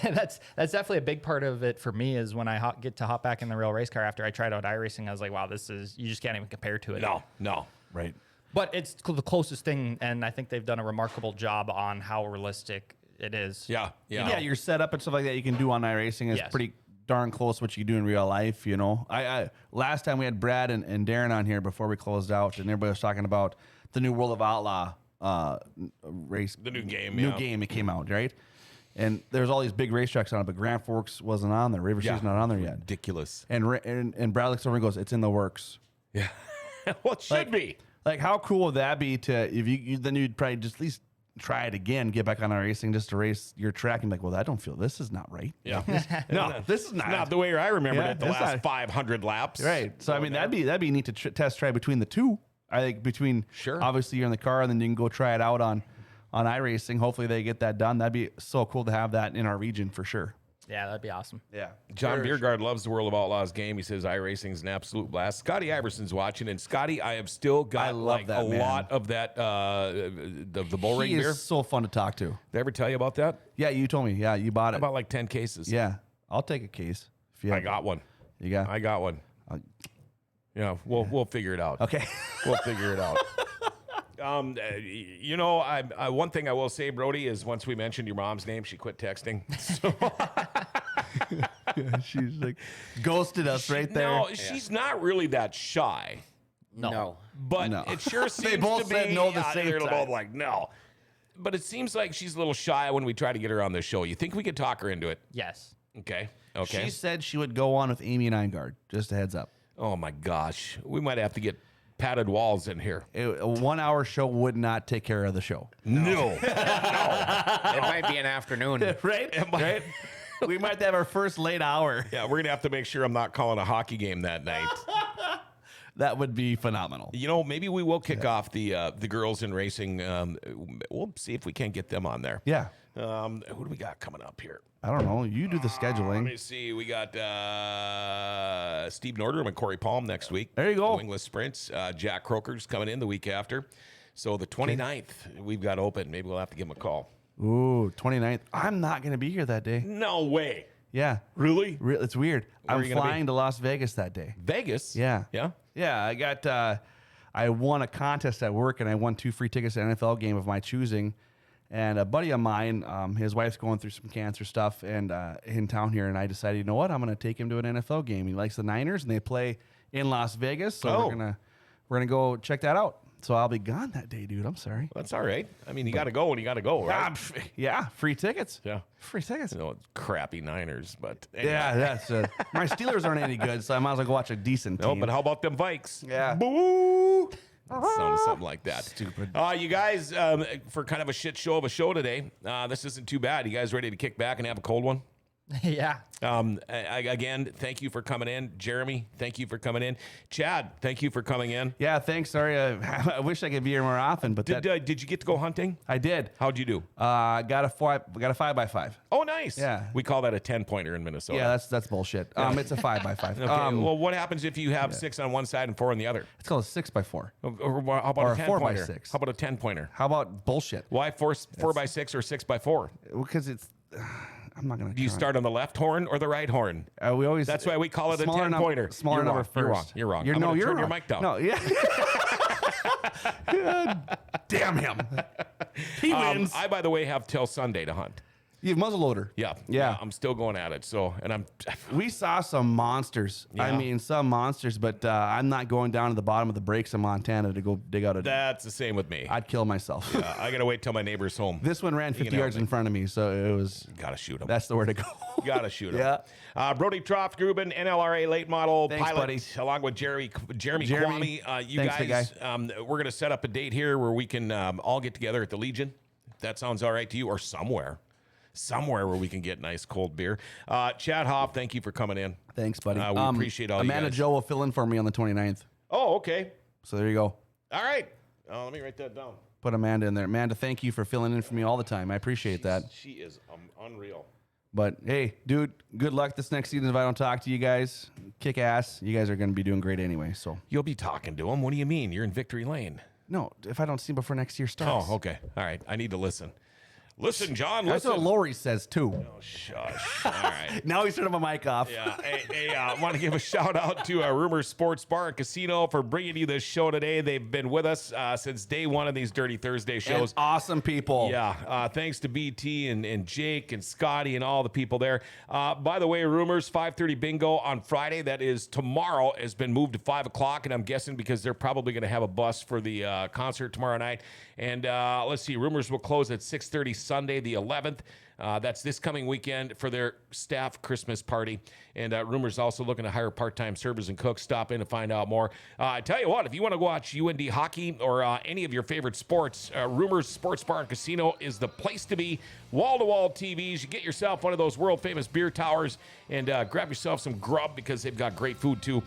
[SPEAKER 4] that's definitely a big part of it for me is when I get to hop back in the real race car after I tried out iRacing, I was like, wow, you just can't even compare to it.
[SPEAKER 1] No.
[SPEAKER 2] Right.
[SPEAKER 4] But it's the closest thing, and I think they've done a remarkable job on how realistic it is.
[SPEAKER 1] Yeah.
[SPEAKER 2] Your setup and stuff like that you can do on iRacing is
[SPEAKER 4] Yes.
[SPEAKER 2] pretty darn close to what you do in real life. I last time we had Brad and Darren on here before we closed out, and everybody was talking about the new World of Outlaw race,
[SPEAKER 1] The new game,
[SPEAKER 2] new
[SPEAKER 1] yeah.
[SPEAKER 2] game. It came out, right? And there's all these big racetracks on it, but Grand Forks wasn't on there. River City's not on there yet.
[SPEAKER 1] Ridiculous.
[SPEAKER 2] And Brad looks over and goes, "It's in the works."
[SPEAKER 1] Yeah. Well, it should be.
[SPEAKER 2] Like, how cool would that be to if you then you'd probably just at least try it again, get back on iRacing just to race your track and be like, well, I don't feel this is not right.
[SPEAKER 1] Yeah.
[SPEAKER 2] No, this is not.
[SPEAKER 1] Not the way I remembered
[SPEAKER 2] Yeah,
[SPEAKER 1] it the
[SPEAKER 2] it's
[SPEAKER 1] last
[SPEAKER 2] not-
[SPEAKER 1] 500 laps.
[SPEAKER 2] Right. So I mean, that'd be neat to test try between the two. I think between
[SPEAKER 1] Sure.
[SPEAKER 2] obviously you're in the car and then you can go try it out on iRacing. Hopefully they get that done. That'd be so cool to have that in our region for sure.
[SPEAKER 4] Yeah, that'd be awesome.
[SPEAKER 2] Yeah.
[SPEAKER 1] John Biergard loves the World of Outlaws game. He says iRacing is an absolute blast. Scotty Iverson's watching, and Scotty, I have still got
[SPEAKER 2] I love
[SPEAKER 1] like
[SPEAKER 2] that
[SPEAKER 1] a
[SPEAKER 2] man.
[SPEAKER 1] lot of that the bull ring
[SPEAKER 2] He
[SPEAKER 1] beer.
[SPEAKER 2] is so fun to talk to.
[SPEAKER 1] Did I ever tell you about that?
[SPEAKER 2] Yeah, you told me. Yeah, you bought
[SPEAKER 1] I
[SPEAKER 2] it.
[SPEAKER 1] bought like 10 cases.
[SPEAKER 2] Yeah, I'll take a case. If you
[SPEAKER 1] I
[SPEAKER 2] have-
[SPEAKER 1] got one.
[SPEAKER 2] You got.
[SPEAKER 1] I got one. Yeah, we'll figure it out.
[SPEAKER 2] Okay.
[SPEAKER 1] We'll figure it out. One thing I will say, Brody, is once we mentioned your mom's name, she quit texting. So,
[SPEAKER 2] She's like ghosted us right there.
[SPEAKER 1] no, she's not really that shy,
[SPEAKER 3] No.
[SPEAKER 1] but
[SPEAKER 2] No.
[SPEAKER 1] it sure seems
[SPEAKER 2] They both
[SPEAKER 1] to
[SPEAKER 2] said
[SPEAKER 1] be.
[SPEAKER 2] no the same
[SPEAKER 1] they're
[SPEAKER 2] time.
[SPEAKER 1] both like no. But it seems like she's a little shy when we try to get her on the show. You think we could talk her into it?
[SPEAKER 4] Yes.
[SPEAKER 1] Okay.
[SPEAKER 2] She said she would go on with Amy and Eingard. Just a heads up.
[SPEAKER 1] Oh my gosh, we might have to get padded walls in here.
[SPEAKER 2] A 1 hour show would not take care of the show.
[SPEAKER 1] No.
[SPEAKER 3] It might be an afternoon.
[SPEAKER 2] Right? Right? We might have our first late hour.
[SPEAKER 1] Yeah, we're gonna have to make sure I'm not calling a hockey game that night.
[SPEAKER 2] That would be phenomenal.
[SPEAKER 1] Maybe we will kick off the girls in racing. We'll see if we can get them on there.
[SPEAKER 2] Yeah.
[SPEAKER 1] Who do we got coming up here?
[SPEAKER 2] I don't know. You do the
[SPEAKER 1] Let me
[SPEAKER 2] scheduling.
[SPEAKER 1] see. We got Steve Nordrum and Corey Palm next week.
[SPEAKER 2] There you go.
[SPEAKER 1] New England Sprints. Jack Croker's coming in the week after. So the 29th, we've got open. Maybe we'll have to give him a call.
[SPEAKER 2] Ooh, 29th. I'm not going to be here that day.
[SPEAKER 1] No way.
[SPEAKER 2] Yeah.
[SPEAKER 1] Really?
[SPEAKER 2] It's weird.
[SPEAKER 1] Where are
[SPEAKER 2] I'm
[SPEAKER 1] you gonna be?
[SPEAKER 2] flying to Las Vegas that day.
[SPEAKER 1] Vegas?
[SPEAKER 2] Yeah.
[SPEAKER 1] Yeah?
[SPEAKER 2] Yeah. I got, I won a contest at work and I won 2 free tickets to an NFL game of my choosing. And a buddy of mine, his wife's going through some cancer stuff and in town here. And I decided, you know what? I'm going to take him to an NFL game. He likes the Niners and they play in Las Vegas. So we're going to go check that out. So I'll be gone that day, dude. I'm sorry.
[SPEAKER 1] That's all right. I mean, you got to go when you got to go, right?
[SPEAKER 2] Yeah. Free tickets.
[SPEAKER 1] Yeah.
[SPEAKER 2] Free tickets.
[SPEAKER 1] Crappy Niners, but anyway.
[SPEAKER 2] Yeah, that's my Steelers aren't any good, so I might as well go watch a decent
[SPEAKER 1] No,
[SPEAKER 2] team.
[SPEAKER 1] but how about them Vikes?
[SPEAKER 2] Yeah.
[SPEAKER 1] Boo! That sounded something like that.
[SPEAKER 2] Stupid.
[SPEAKER 1] You guys, for kind of a shit show of a show today, this isn't too bad. You guys ready to kick back and have a cold one?
[SPEAKER 4] Yeah.
[SPEAKER 1] Again, thank you for coming in. Jeremy, thank you for coming in. Chad, thank you for coming in.
[SPEAKER 2] Yeah, thanks. Sorry, I wish I could be here more often, but
[SPEAKER 1] Did you get to go hunting?
[SPEAKER 2] I did.
[SPEAKER 1] How'd you do?
[SPEAKER 2] Got a 5x5.
[SPEAKER 1] Oh, nice.
[SPEAKER 2] Yeah.
[SPEAKER 1] We call that a 10-pointer in Minnesota.
[SPEAKER 2] Yeah, that's bullshit. It's a 5x5.
[SPEAKER 1] Okay. Well, what happens if you have 6 on one side and 4 on the other?
[SPEAKER 2] It's called a 6x4.
[SPEAKER 1] Or how about
[SPEAKER 2] Or
[SPEAKER 1] a
[SPEAKER 2] a
[SPEAKER 1] 10-pointer?
[SPEAKER 2] 4x6.
[SPEAKER 1] How about a 10-pointer?
[SPEAKER 2] How about bullshit?
[SPEAKER 1] Why 4x6 or 6x4?
[SPEAKER 2] Because it's. I'm not gonna.
[SPEAKER 1] Do you start on the left horn or the right horn?
[SPEAKER 2] We always.
[SPEAKER 1] That's why we call it a
[SPEAKER 2] smaller
[SPEAKER 1] 10-pointer.
[SPEAKER 2] Smaller
[SPEAKER 1] You're
[SPEAKER 2] number
[SPEAKER 1] wrong.
[SPEAKER 2] first.
[SPEAKER 1] You're wrong.
[SPEAKER 2] You're
[SPEAKER 1] I'm
[SPEAKER 2] no.
[SPEAKER 1] gonna
[SPEAKER 2] You're
[SPEAKER 1] turn your
[SPEAKER 2] wrong.
[SPEAKER 1] mic down.
[SPEAKER 2] No. Yeah. God damn him. He wins.
[SPEAKER 1] I, by the way, have till Sunday to hunt.
[SPEAKER 2] You have muzzleloader.
[SPEAKER 1] Yeah. I'm still going at it. So, and I'm.
[SPEAKER 2] We saw some monsters. I
[SPEAKER 1] Yeah.
[SPEAKER 2] mean, some monsters, but I'm not going down to the bottom of the breaks in Montana to go dig out a.
[SPEAKER 1] That's the same with me.
[SPEAKER 2] I'd kill myself.
[SPEAKER 1] I gotta wait till my neighbor's home.
[SPEAKER 2] This one ran 50
[SPEAKER 1] help
[SPEAKER 2] yards
[SPEAKER 1] me.
[SPEAKER 2] in front of me, so it was.
[SPEAKER 1] Gotta shoot him.
[SPEAKER 2] That's the way to go.
[SPEAKER 1] Gotta shoot him.
[SPEAKER 2] Yeah.
[SPEAKER 1] Brody Troftgruben, NLRA late model
[SPEAKER 2] Thanks,
[SPEAKER 1] pilot,
[SPEAKER 2] buddy.
[SPEAKER 1] along with Jeremy
[SPEAKER 2] Jeremy.
[SPEAKER 1] Kwame. You
[SPEAKER 2] Thanks, big
[SPEAKER 1] guys, we're gonna set up a date here where we can all get together at the Legion. If that sounds all right to you, or somewhere. somewhere where we can get nice cold beer. Chad Hoff, thank you for coming in.
[SPEAKER 2] Thanks, buddy.
[SPEAKER 1] We appreciate all
[SPEAKER 2] Amanda
[SPEAKER 1] you guys.
[SPEAKER 2] Joe will fill in for me on the 29th.
[SPEAKER 1] Oh, okay.
[SPEAKER 2] So there you go.
[SPEAKER 1] All right. Let me write that down.
[SPEAKER 2] Put Amanda in there. Amanda, thank you for filling in for me all the time. I appreciate that.
[SPEAKER 1] She is unreal.
[SPEAKER 2] But hey, dude, good luck this next season if I don't talk to you guys. Kick ass. You guys are going to be doing great anyway. So
[SPEAKER 1] You'll be talking to him. What do you mean? You're in victory lane.
[SPEAKER 2] no, if I don't see him before next year starts.
[SPEAKER 1] Oh, okay. All right. I need to listen. Listen, John,
[SPEAKER 2] That's
[SPEAKER 1] listen.
[SPEAKER 2] what Lori says too.
[SPEAKER 1] Oh, shush. All right.
[SPEAKER 2] Now he's turning my mic off.
[SPEAKER 1] Yeah. Hey, I want to give a shout out to Rumors Sports Bar and Casino for bringing you this show today. They've been with us since day one of these Dirty Thursday shows.
[SPEAKER 2] And awesome people.
[SPEAKER 1] Yeah. Thanks to BT and Jake and Scotty and all the people there. By the way, Rumors 5:30 bingo on Friday. That is tomorrow. Has been moved to 5 o'clock, and I'm guessing because they're probably going to have a bus for the concert tomorrow night. And let's see, Rumors will close at 6:30 Sunday, the 11th. That's this coming weekend for their staff Christmas party. And Rumors also looking to hire part-time servers and cooks. Stop in to find out more. I tell you what, if you want to watch UND hockey or any of your favorite sports, Rumors Sports Bar and Casino is the place to be. Wall-to-wall TVs. You get yourself one of those world-famous beer towers and grab yourself some grub because they've got great food too.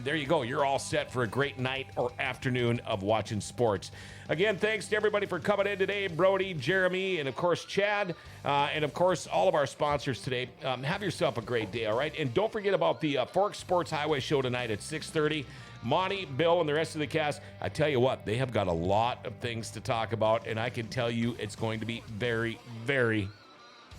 [SPEAKER 1] There you go. You're all set for a great night or afternoon of watching sports. Again, thanks to everybody for coming in today. Brody, Jeremy, and of course, Chad, and of course, all of our sponsors today. Have yourself a great day, all right? And don't forget about the Fork Sports Highway show tonight at 6:30. Monty, Bill, and the rest of the cast, I tell you what, they have got a lot of things to talk about, and I can tell you it's going to be very, very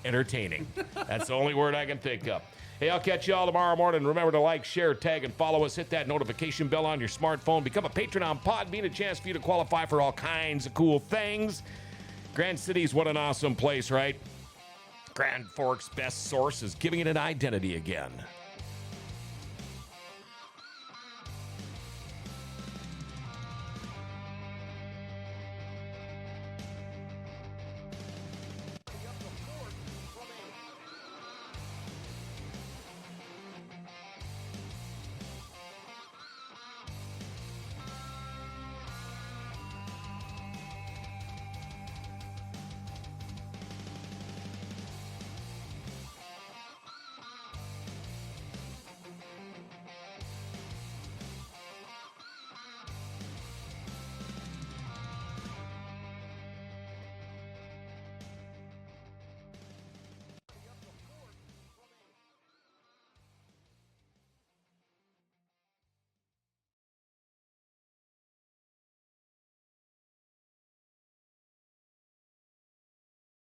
[SPEAKER 1] entertaining. That's the only word I can think of. Hey, I'll catch you all tomorrow morning. Remember to like, share, tag, and follow us. Hit that notification bell on your smartphone. Become a patron on Podbean, a chance for you to qualify for all kinds of cool things. Grand Cities, what an awesome place, right? Grand Forks' best source is giving it an identity again.